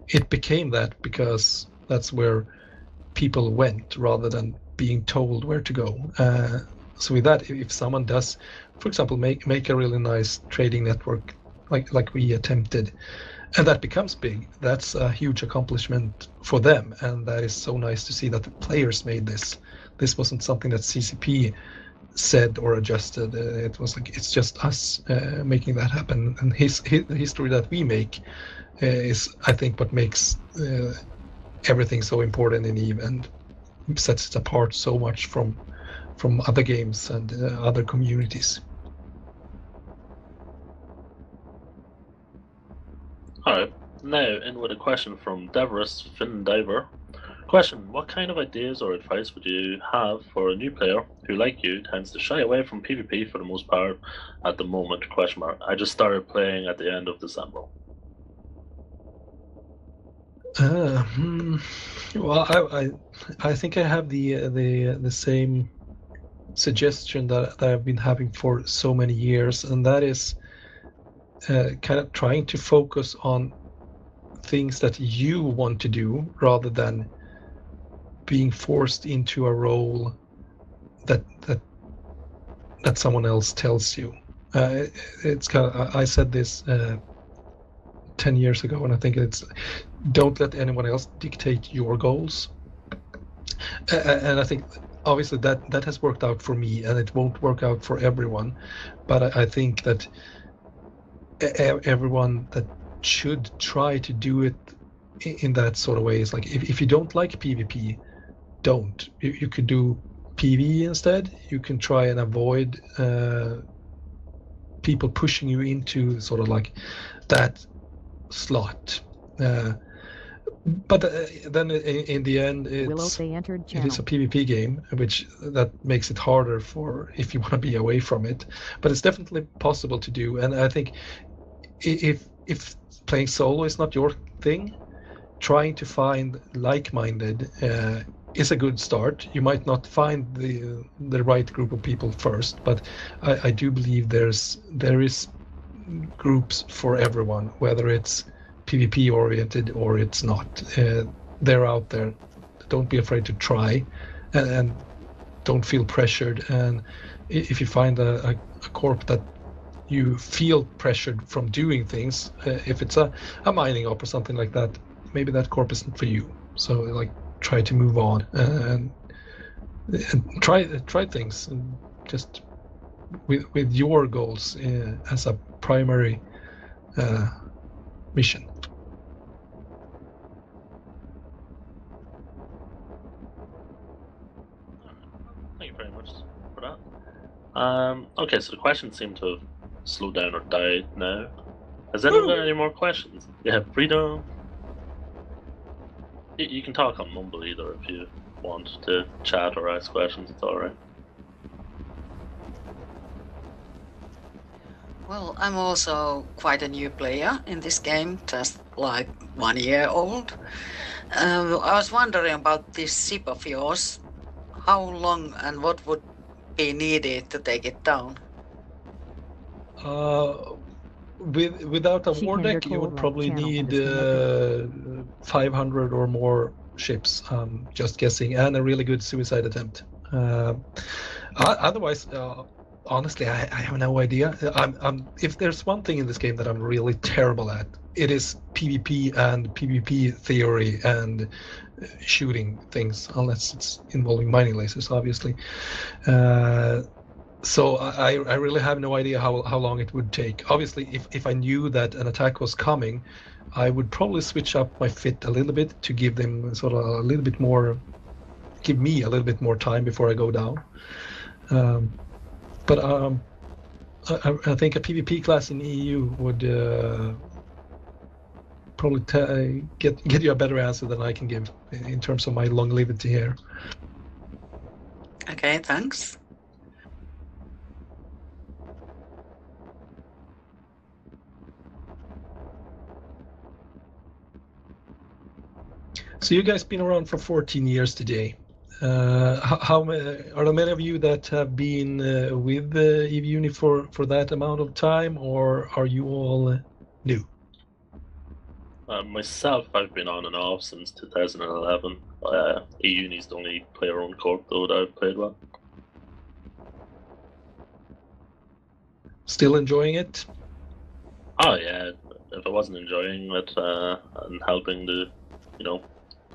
It became that because that's where people went rather than being told where to go. So with that, if someone does, for example, make a really nice trading network like we attempted, and that becomes big, that's a huge accomplishment for them, and that is so nice to see that the players made this. This wasn't something that CCP said or adjusted. It was like it's just us making that happen, and the history that we make is, I think, what makes everything so important in EVE and sets it apart so much from other games and other communities. Alright, now in with a question from Deverus Findiver. Question: what kind of ideas or advice would you have for a new player who, like you, tends to shy away from PvP for the most part at the moment? I just started playing at the end of December. Well, I think I have the same suggestion that I've been having for so many years, and that is kind of trying to focus on things that you want to do rather than being forced into a role that someone else tells you. It's kind of, I said this 10 years ago, and I think it's don't let anyone else dictate your goals. And I think obviously that has worked out for me, and it won't work out for everyone. But I think that everyone that should try to do it in that sort of way is like, if you don't like PvP, don't. You could do PvE instead. You can try and avoid people pushing you into sort of like that slot. But then in the end, it is a PvP game, which that makes it harder for if you want to be away from it. But it's definitely possible to do, and I think if playing solo is not your thing, trying to find like-minded is a good start. You might not find the right group of people first, but I do believe there is groups for everyone, whether it's PvP oriented or it's not. They're out there. Don't be afraid to try, and don't feel pressured. And if you find a corp that you feel pressured from doing things, if it's a mining op or something like that, maybe that corp isn't for you. So like, try to move on and try things, and just with your goals as a primary mission. Thank you very much for that. Okay, so the questions seem to have slowed down or died now. Has anyone got any more questions? Yeah, freedom. You can talk on Mumble either if you want to chat or ask questions, it's alright. Well, I'm also quite a new player in this game, just like 1 year old. I was wondering about this ship of yours. how long and what would be needed to take it down? Without a She war can deck, you would record probably channel need disconnected. 500 or more ships. Just guessing, and a really good suicide attempt. Otherwise, honestly, I have no idea. If there's one thing in this game that I'm really terrible at, it is PvP and PvP theory and shooting things, unless it's involving mining lasers, obviously. So I really have no idea how long it would take. Obviously, if I knew that an attack was coming, I would probably switch up my fit a little bit to give them sort of a little bit more, give me a little bit more time before I go down. But I think a PvP class in EU would probably get you a better answer than I can give in terms of my longevity here. Okay, thanks. So you guys been around for 14 years today. How are there many of you that have been with E-UNI for that amount of time, or are you all new? Myself, I've been on and off since 2011. E-UNI's the only player-owned corp though that I've played with. Still enjoying it? Oh yeah, if I wasn't enjoying it and helping the,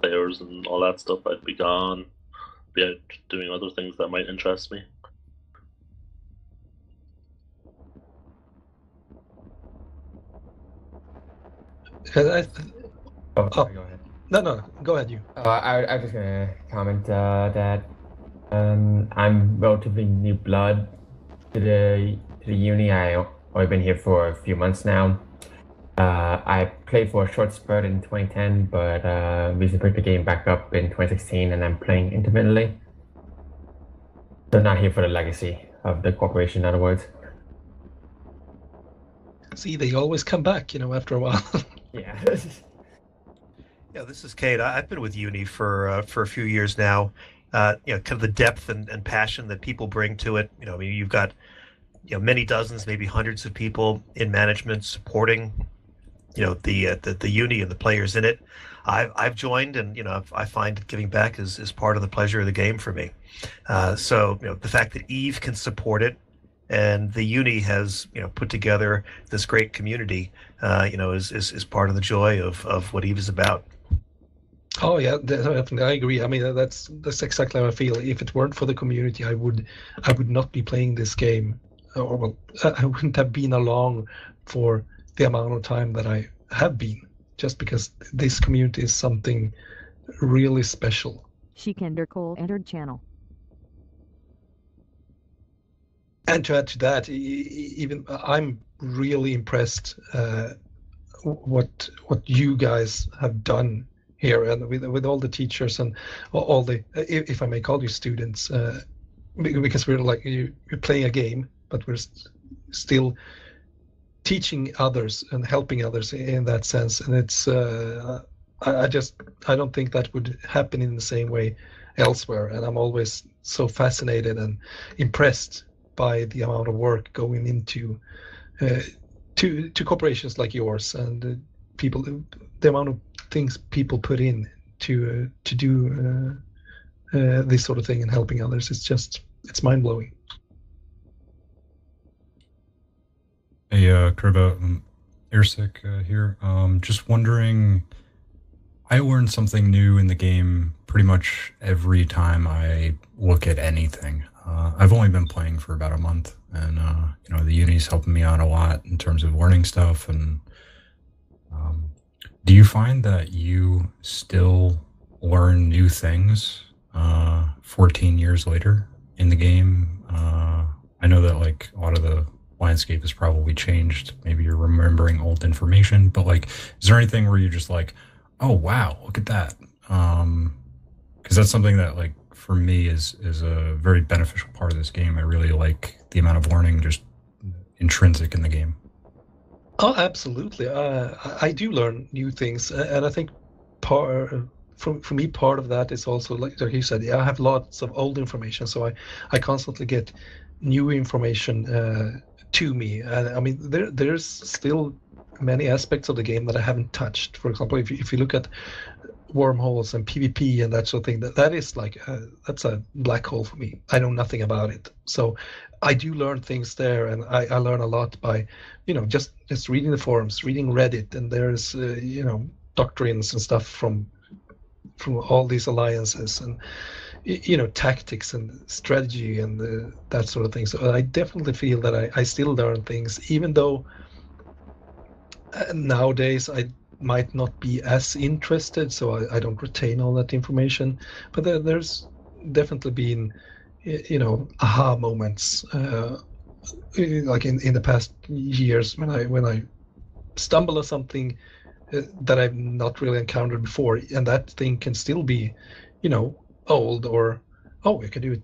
players and all that stuff, I'd be gone, be out doing other things that might interest me. Sorry, go ahead. No, go ahead, you. I was just gonna comment that I'm relatively new blood to the uni. I've only been here for a few months now. I played for a short spurt in 2010, but recently picked the game back up in 2016, and I'm playing intermittently. So not here for the legacy of the corporation, in other words. See, they always come back, after a while. Yeah. Yeah, this is Kate. I've been with Uni for a few years now. Kind of the depth and passion that people bring to it. You've got many dozens, maybe hundreds of people in management supporting the uni and the players in it. I've joined, and I find giving back is part of the pleasure of the game for me. So the fact that Eve can support it, and the uni has put together this great community, is part of the joy of what Eve is about. Oh yeah, definitely. I agree. I mean, that's exactly how I feel. If it weren't for the community, I would not be playing this game, or well, I wouldn't have been along for the amount of time that I have been, just because this community is something really special. Shikander Cole entered channel. And to add to that, even I'm really impressed what you guys have done here, and with all the teachers and all the, if I may call you students, because we're like you're playing a game, but we're still teaching others and helping others in that sense. And it's I don't think that would happen in the same way elsewhere. And I'm always so fascinated and impressed by the amount of work going into to corporations like yours, and people, the amount of things people put in to do this sort of thing and helping others. It's mind-blowing. Hey, Chribba, Airsick here. Just wondering, I learn something new in the game pretty much every time I look at anything. I've only been playing for about a month, and the uni's helping me out a lot in terms of learning stuff. And do you find that you still learn new things 14 years later in the game? I know that like a lot of the landscape has probably changed. Maybe you're remembering old information, but like, is there anything where you're just like, oh wow, look at that? Because that's something that like for me is a very beneficial part of this game. I really like the amount of learning just intrinsic in the game. Oh, absolutely. I do learn new things, and I think for me, part of that is also like you said. Yeah, I have lots of old information, so I constantly get new information to me. And I mean, there's still many aspects of the game that I haven't touched. For example, if you look at wormholes and PvP and that sort of thing, that is like that's a black hole for me. I know nothing about it, so I do learn things there, and I learn a lot by, just reading the forums, reading Reddit, and there's doctrines and stuff from all these alliances, and tactics and strategy and that sort of thing. So I definitely feel that I still learn things, even though nowadays I might not be as interested, so I don't retain all that information. But there's definitely been, aha moments, like in the past years when I stumble on something that I've not really encountered before, and that thing can still be, old, or you can do it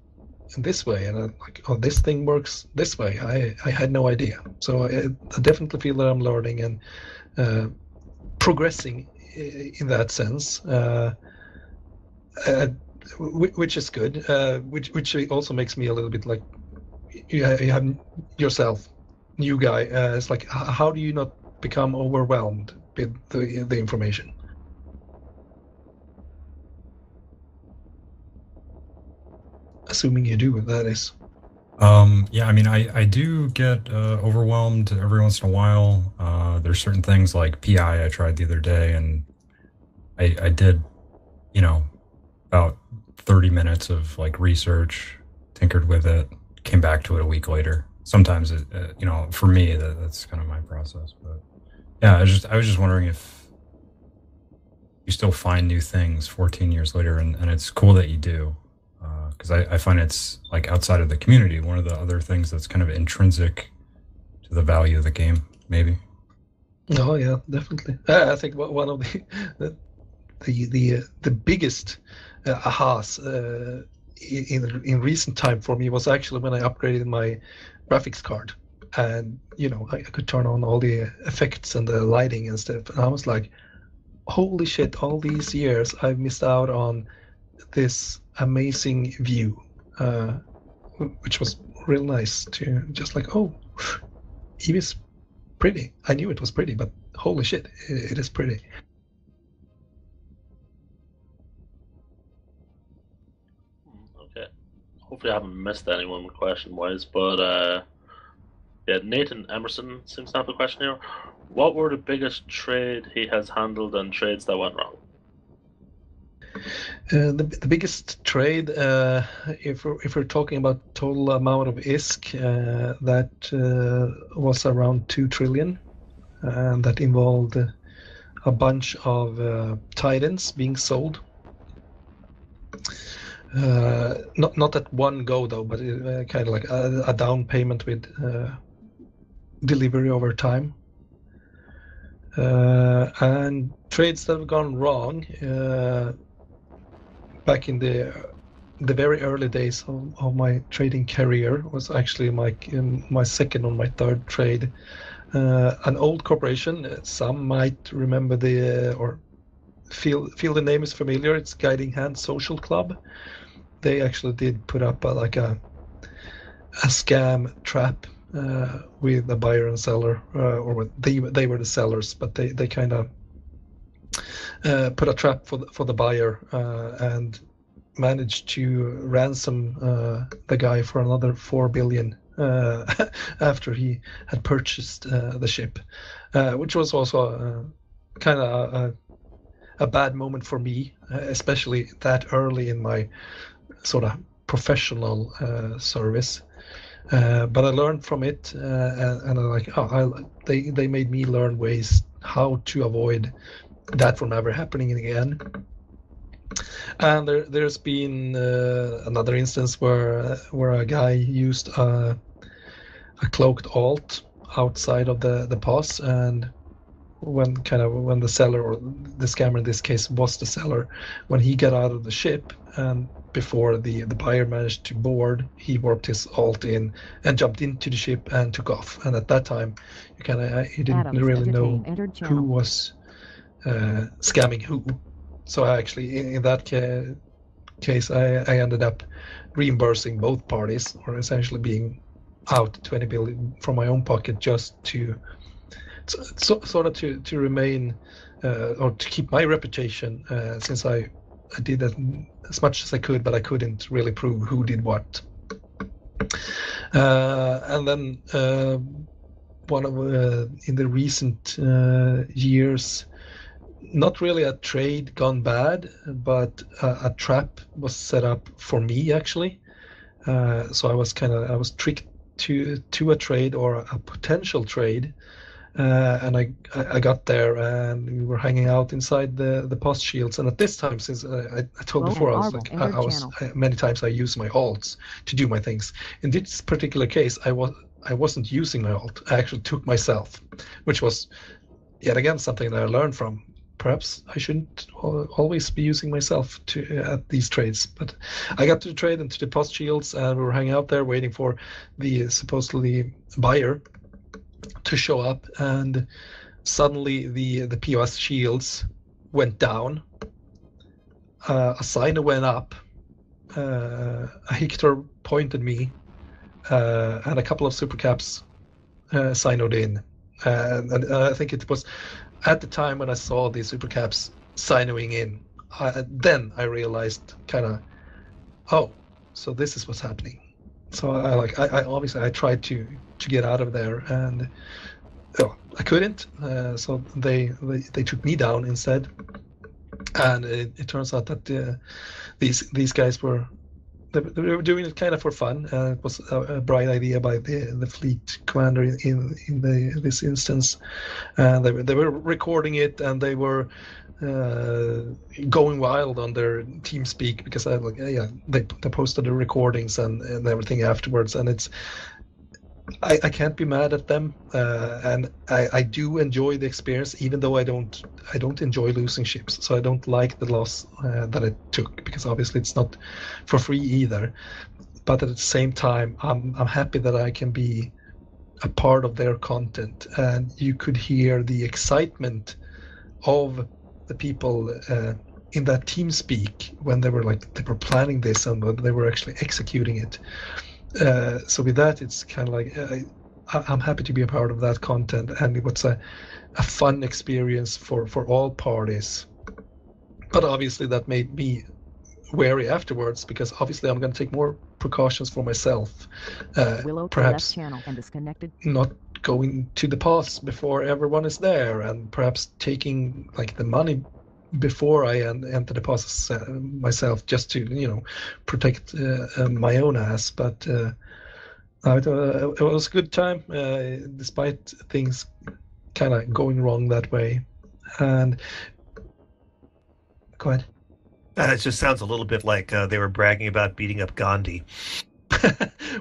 in this way, and I'm like, this thing works this way. I had no idea. So I definitely feel that I'm learning and progressing in that sense, which is good. Which also makes me a little bit like, you have yourself, new guy. It's like, how do you not become overwhelmed with the information? Assuming you do, that is. Yeah, I mean, I do get overwhelmed every once in a while. There's certain things like PI I tried the other day, and I did, about 30 minutes of like research, tinkered with it, came back to it a week later. Sometimes it, for me, that's kind of my process. But yeah, I was just wondering if you still find new things 14 years later, and it's cool that you do. Because I find it's like outside of the community, one of the other things that's kind of intrinsic to the value of the game, maybe. Oh yeah, definitely. I think one of the biggest ahas in recent time for me was actually when I upgraded my graphics card, and I could turn on all the effects and the lighting and stuff, and I was like, holy shit! All these years I've missed out on this amazing view, which was real nice to just like, Eevee's pretty. I knew it was pretty, but holy shit, it is pretty. Okay. Hopefully I haven't missed anyone question-wise, but yeah, Nathan Emerson seems to have a question here. What were the biggest trade he has handled and trades that went wrong? The biggest trade, if we're talking about total amount of ISK, that was around 2 trillion, and that involved a bunch of Titans being sold. Not at one go though, but kind of like a down payment with delivery over time. And trades that have gone wrong. Back in the very early days of my trading career was actually my second or my third trade. An old corporation. Some might remember or feel the name is familiar. It's Guiding Hand Social Club. They actually did put up a scam trap with a buyer and seller, or they were the sellers, but they kind of put a trap for the buyer and managed to ransom the guy for another 4 billion after he had purchased the ship, which was also kind of a bad moment for me, especially that early in my sort of professional service. But I learned from it, and I'm like, they made me learn ways how to avoid that from ever happening again. And there's been another instance where a guy used a cloaked alt outside of the POS, and when the seller, or the scammer in this case was the seller, when he got out of the ship and before the buyer managed to board, he warped his alt in and jumped into the ship and took off. And at that time, you didn't really know who was scamming who. So I actually, in that case, I ended up reimbursing both parties, or essentially being out 20 billion from my own pocket just to sort of to remain or to keep my reputation, since I did as much as I could, but I couldn't really prove who did what. And then one of in the recent years, not really a trade gone bad, but a trap was set up for me actually. So I was tricked to a trade, or a potential trade, and I got there, and we were hanging out inside the post shields. And at this time, since I told Hello, before, I was Marvel, like entered I was channel. many times I use my alts to do my things. In this particular case, I wasn't using my alt. I actually took myself, which was yet again something that I learned from. Perhaps I shouldn't always be using myself at these trades, but I got to the trade and to the post shields, and we were hanging out there waiting for the supposedly buyer to show up, and suddenly the POS shields went down, a sign went up, a Hector pointed me, and a couple of supercaps signed in, and I think it was at the time when I saw the supercaps signing in, then I realized kind of, oh, so this is what's happening. So I obviously I tried to get out of there, and I couldn't. So they took me down instead, and it turns out that these guys were doing it kind of for fun. It was a bright idea by the fleet commander in this instance. They were recording it, and they were going wild on their TeamSpeak, because they posted the recordings and everything afterwards, and it's. I can't be mad at them, and I do enjoy the experience, even though I don't enjoy losing ships. So I don't like the loss that it took, because obviously it's not for free either. But at the same time, I'm happy that I can be a part of their content, and you could hear the excitement of the people in that TeamSpeak when they were planning this and they were actually executing it. So with that, it's kind of like I'm happy to be a part of that content, and it was a fun experience for all parties. But obviously that made me wary afterwards, because obviously I'm going to take more precautions for myself. Willow to Perhaps left channel and disconnected. not going to the pass before everyone is there, and perhaps taking the money before I enter the process myself, just to protect my own ass. But it was a good time, despite things kind of going wrong that way. And go ahead. It just sounds a little bit like they were bragging about beating up Gandhi.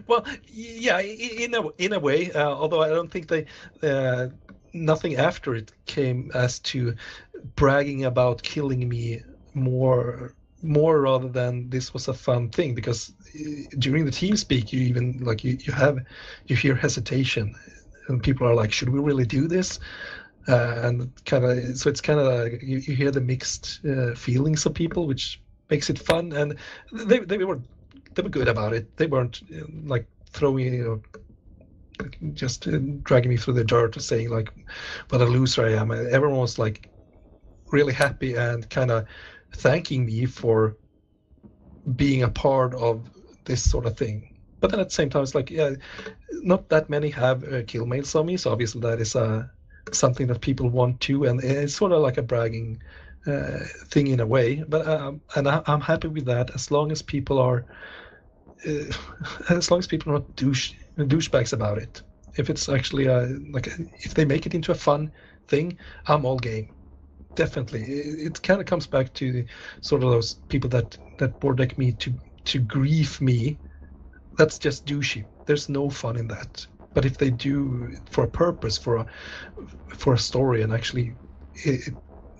Well, yeah, in a way, although I don't think they nothing after it came as to bragging about killing me more rather than this was a fun thing, because during the TeamSpeak you even you hear hesitation, and people are like, should we really do this? And so it's kind of you hear the mixed feelings of people, which makes it fun. And they were good about it. They weren't throwing just dragging me through the dirt, saying what a loser I am. Everyone was really happy and kind of thanking me for being a part of this sort of thing. But then at the same time, it's not that many have kill mails on me, so obviously that is something that people want to, and it's sort of like a bragging thing in a way. But and I'm happy with that, as long as people are not douchebags about it. If it's actually if they make it into a fun thing, I'm all game. Definitely, it kind of comes back to the, sort of those people that board deck me to grief me. That's just douchey. There's no fun in that. But if they do it for a purpose, for a story, and actually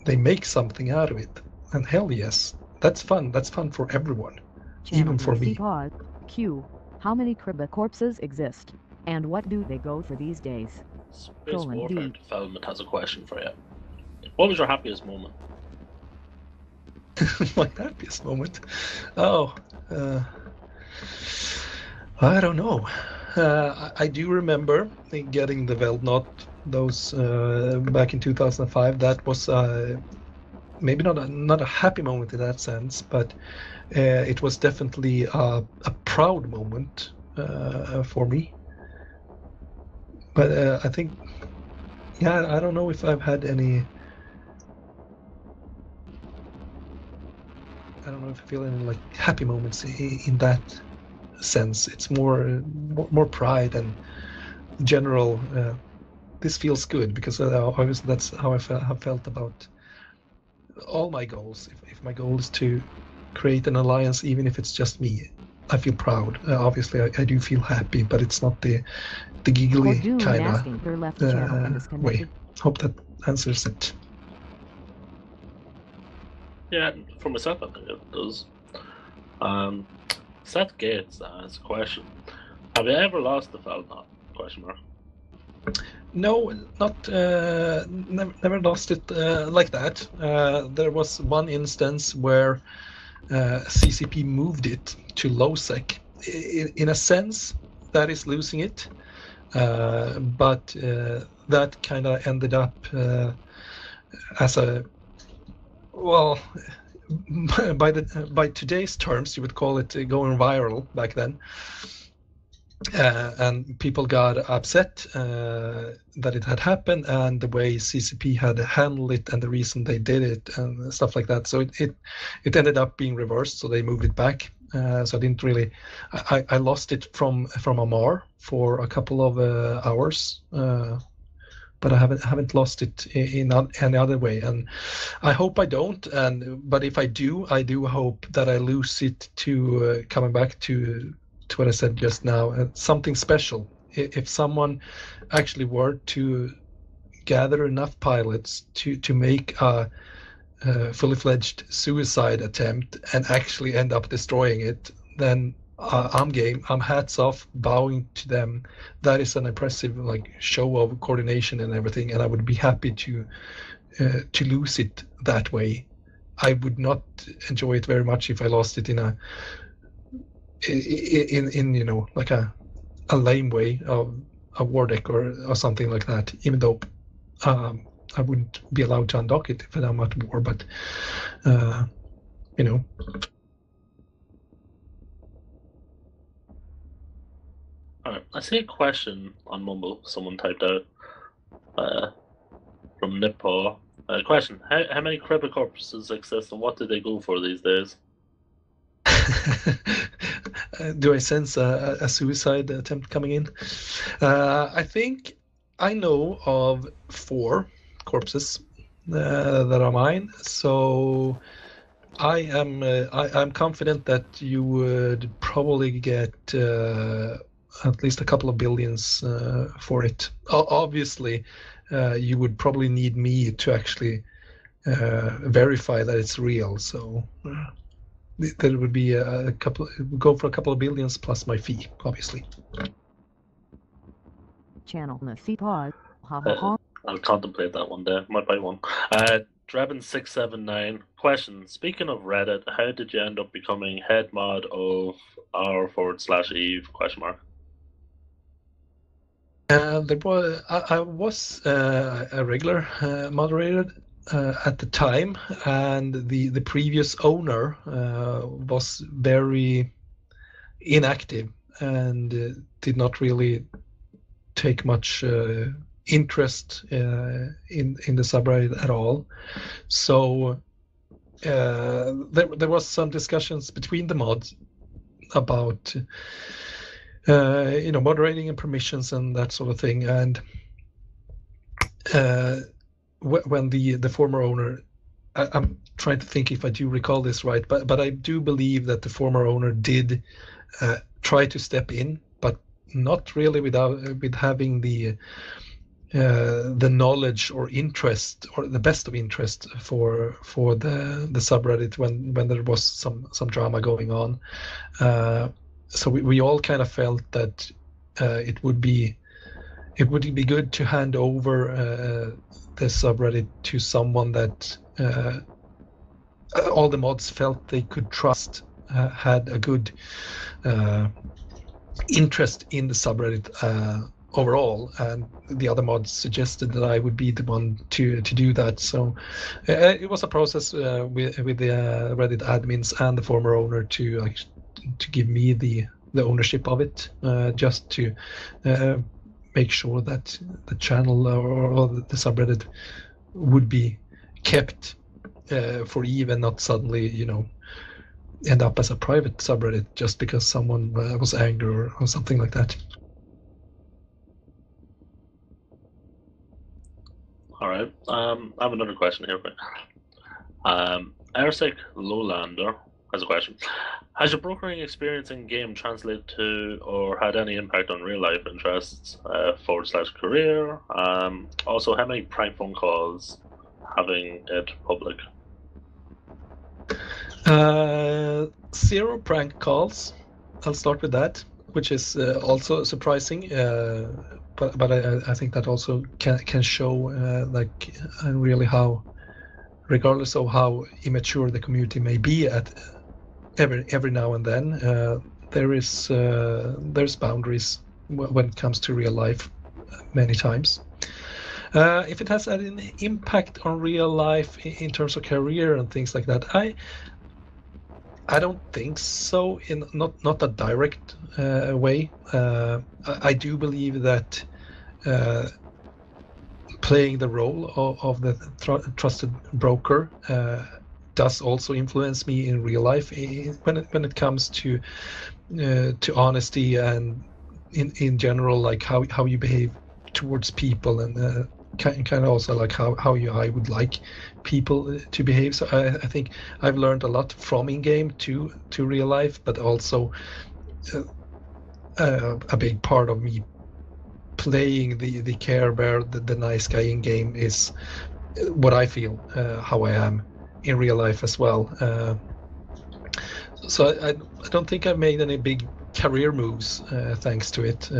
they make something out of it, and hell yes, that's fun. That's fun for everyone, even for me. Pause. Q. How many Chribba corpses exist, and what do they go for these days? Space Colon Warfare D. Development has a question for you. What was your happiest moment? My happiest moment. Oh, I don't know. I do remember getting the Veldnot those back in 2005. That was maybe not a happy moment in that sense, but it was definitely a proud moment for me. But I think, yeah, I don't know if I've had any. I don't know if I feel any like happy moments in that sense. It's more pride and general. This feels good because obviously that's how I have felt about all my goals. If my goal is to create an alliance, even if it's just me, I feel proud. Obviously, I do feel happy, but it's not the giggly kind asking your left channel and of way. disconnected. Hope that answers it. Yeah, for myself, I think it does. Seth Gates asks a question. Have you ever lost the Feldnot? Question mark. No, not never lost it like that. There was one instance where CCP moved it to low sec. In a sense, that is losing it, but that kind of ended up as a well. By today's terms, you would call it going viral back then. And people got upset that it had happened and the way CCP had handled it and the reason they did it and stuff like that. So it ended up being reversed. So they moved it back. So I didn't really. I lost it from Amar for a couple of hours, but I haven't lost it in any other way. And I hope I don't. But if I do hope that I lose it to coming back to what I said just now, something special. If someone actually were to gather enough pilots to make a fully fledged suicide attempt and actually end up destroying it, then I'm game. I'm hats off, bowing to them. That is an impressive show of coordination and everything, and I would be happy to lose it that way. I would not enjoy it very much if I lost it in like a lame way of a war deck or something like that, even though I wouldn't be allowed to undock it if I'm at war, but Alright, I see a question on Mumble someone typed out from Nippo. Question, how many Chribba corpses exist and what do they go for these days? Do I sense a suicide attempt coming in? I think I know of 4 corpses that are mine. So I'm confident that you would probably get at least a couple of billions for it. Obviously, you would probably need me to actually verify that it's real. So. There would be go for a couple of billions plus my fee, obviously. Channel pause. Ha ha ha. I'll contemplate that one day. Might buy one. Draven679 question. Speaking of Reddit, how did you end up becoming head mod of r/Eve ? I was a regular moderator at the time, and the previous owner was very inactive and did not really take much interest in the subreddit at all. So there was some discussions between the mods about moderating and permissions and that sort of thing. And when the former owner, I'm trying to think if I do recall this right, but I do believe that the former owner did try to step in, but not really with having the knowledge or interest or the best of interest for the subreddit when there was some drama going on. So we all kind of felt that it would be good to hand over the subreddit to someone that all the mods felt they could trust had a good interest in the subreddit overall, and the other mods suggested that I would be the one to do that. So it was a process with the Reddit admins and the former owner to give me the ownership of it, just to make sure that the channel or the subreddit would be kept for Eve, and not suddenly, end up as a private subreddit just because someone was angry or something like that. All right. I have another question here. Ersic Lowlander has a question. Has your brokering experience in game translated to or had any impact on real life interests / career? Also, how many prank phone calls having it public? 0 prank calls. I'll start with that, which is also surprising. But I think that also can show really how, regardless of how immature the community may be at every now and then, there's boundaries when it comes to real life many times. If it has had an impact on real life in terms of career and things like that, I don't think so, in not a direct way. I do believe that playing the role of the trusted broker does also influence me in real life when it comes to honesty and in general, like how you behave towards people, and kind of also like how I would like people to behave. So I think I've learned a lot from in-game to real life, but also a big part of me playing the Care Bear, the nice guy in-game, is what I feel, how I am in real life as well. So I don't think I've made any big career moves thanks to it.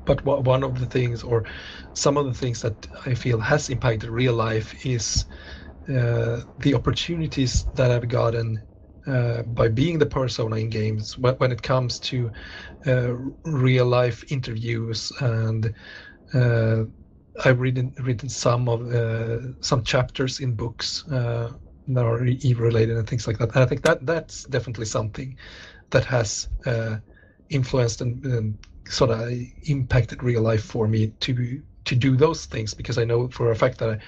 But one of the things, or some of the things that I feel has impacted real life, is the opportunities that I've gotten by being the persona in games when it comes to real life interviews, and I've written some chapters in books that are Eve related and things like that. And I think that's definitely something that has influenced and sort of impacted real life for me to do those things, because I know for a fact that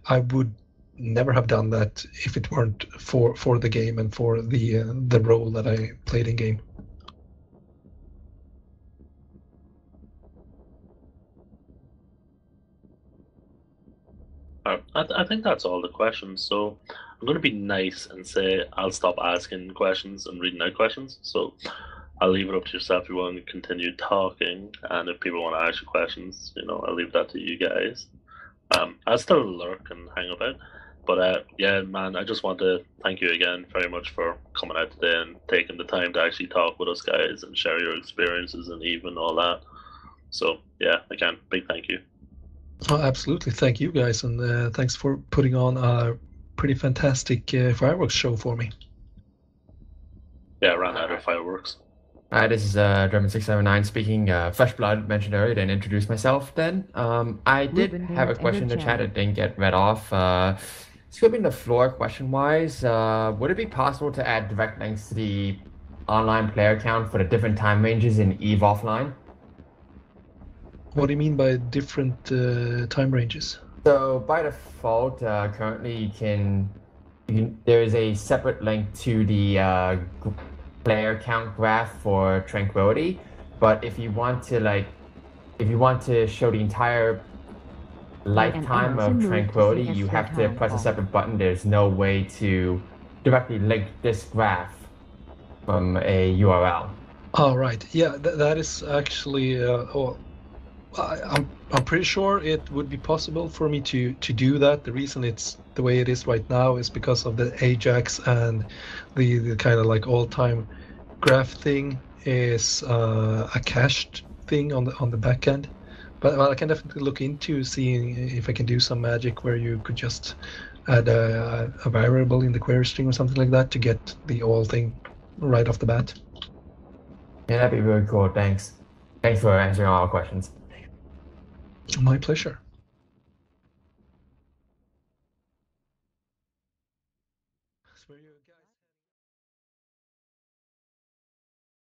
I would never have done that if it weren't for the game and for the role that I played in game. I think that's all the questions. So I'm going to be nice and say I'll stop asking questions and reading out questions. So I'll leave it up to yourself if you want to continue talking, and if people want to ask you questions, I'll leave that to you guys. I'll still lurk and hang about, but yeah, man, I just want to thank you again very much for coming out today and taking the time to actually talk with us guys and share your experiences and even all that. So yeah, again, big thank you. Oh, absolutely, thank you guys, and thanks for putting on a pretty fantastic fireworks show for me. Yeah, I ran out of fireworks. Hi, this is German679 speaking. Flesh Blood mentioned earlier, didn't introduce myself then. I did have a question in the chat that didn't get read off. Sweeping the floor question-wise, would it be possible to add direct links to the online player count for the different time ranges in EVE Offline? What do you mean by different time ranges? So by default, currently there is a separate link to the player count graph for Tranquility, but if you want to show the entire lifetime of Tranquility, you have to press a separate button. There's no way to directly link this graph from a URL. Oh, right. Yeah, that is actually I'm pretty sure it would be possible for me to do that. The reason it's the way it is right now is because of the Ajax, and the kind of like all-time graph thing is a cached thing on the back end. But I can definitely look into seeing if I can do some magic where you could just add a variable in the query string or something like that to get the all thing right off the bat. Yeah, that'd be really cool. Thanks. Thanks for answering all our questions. My pleasure.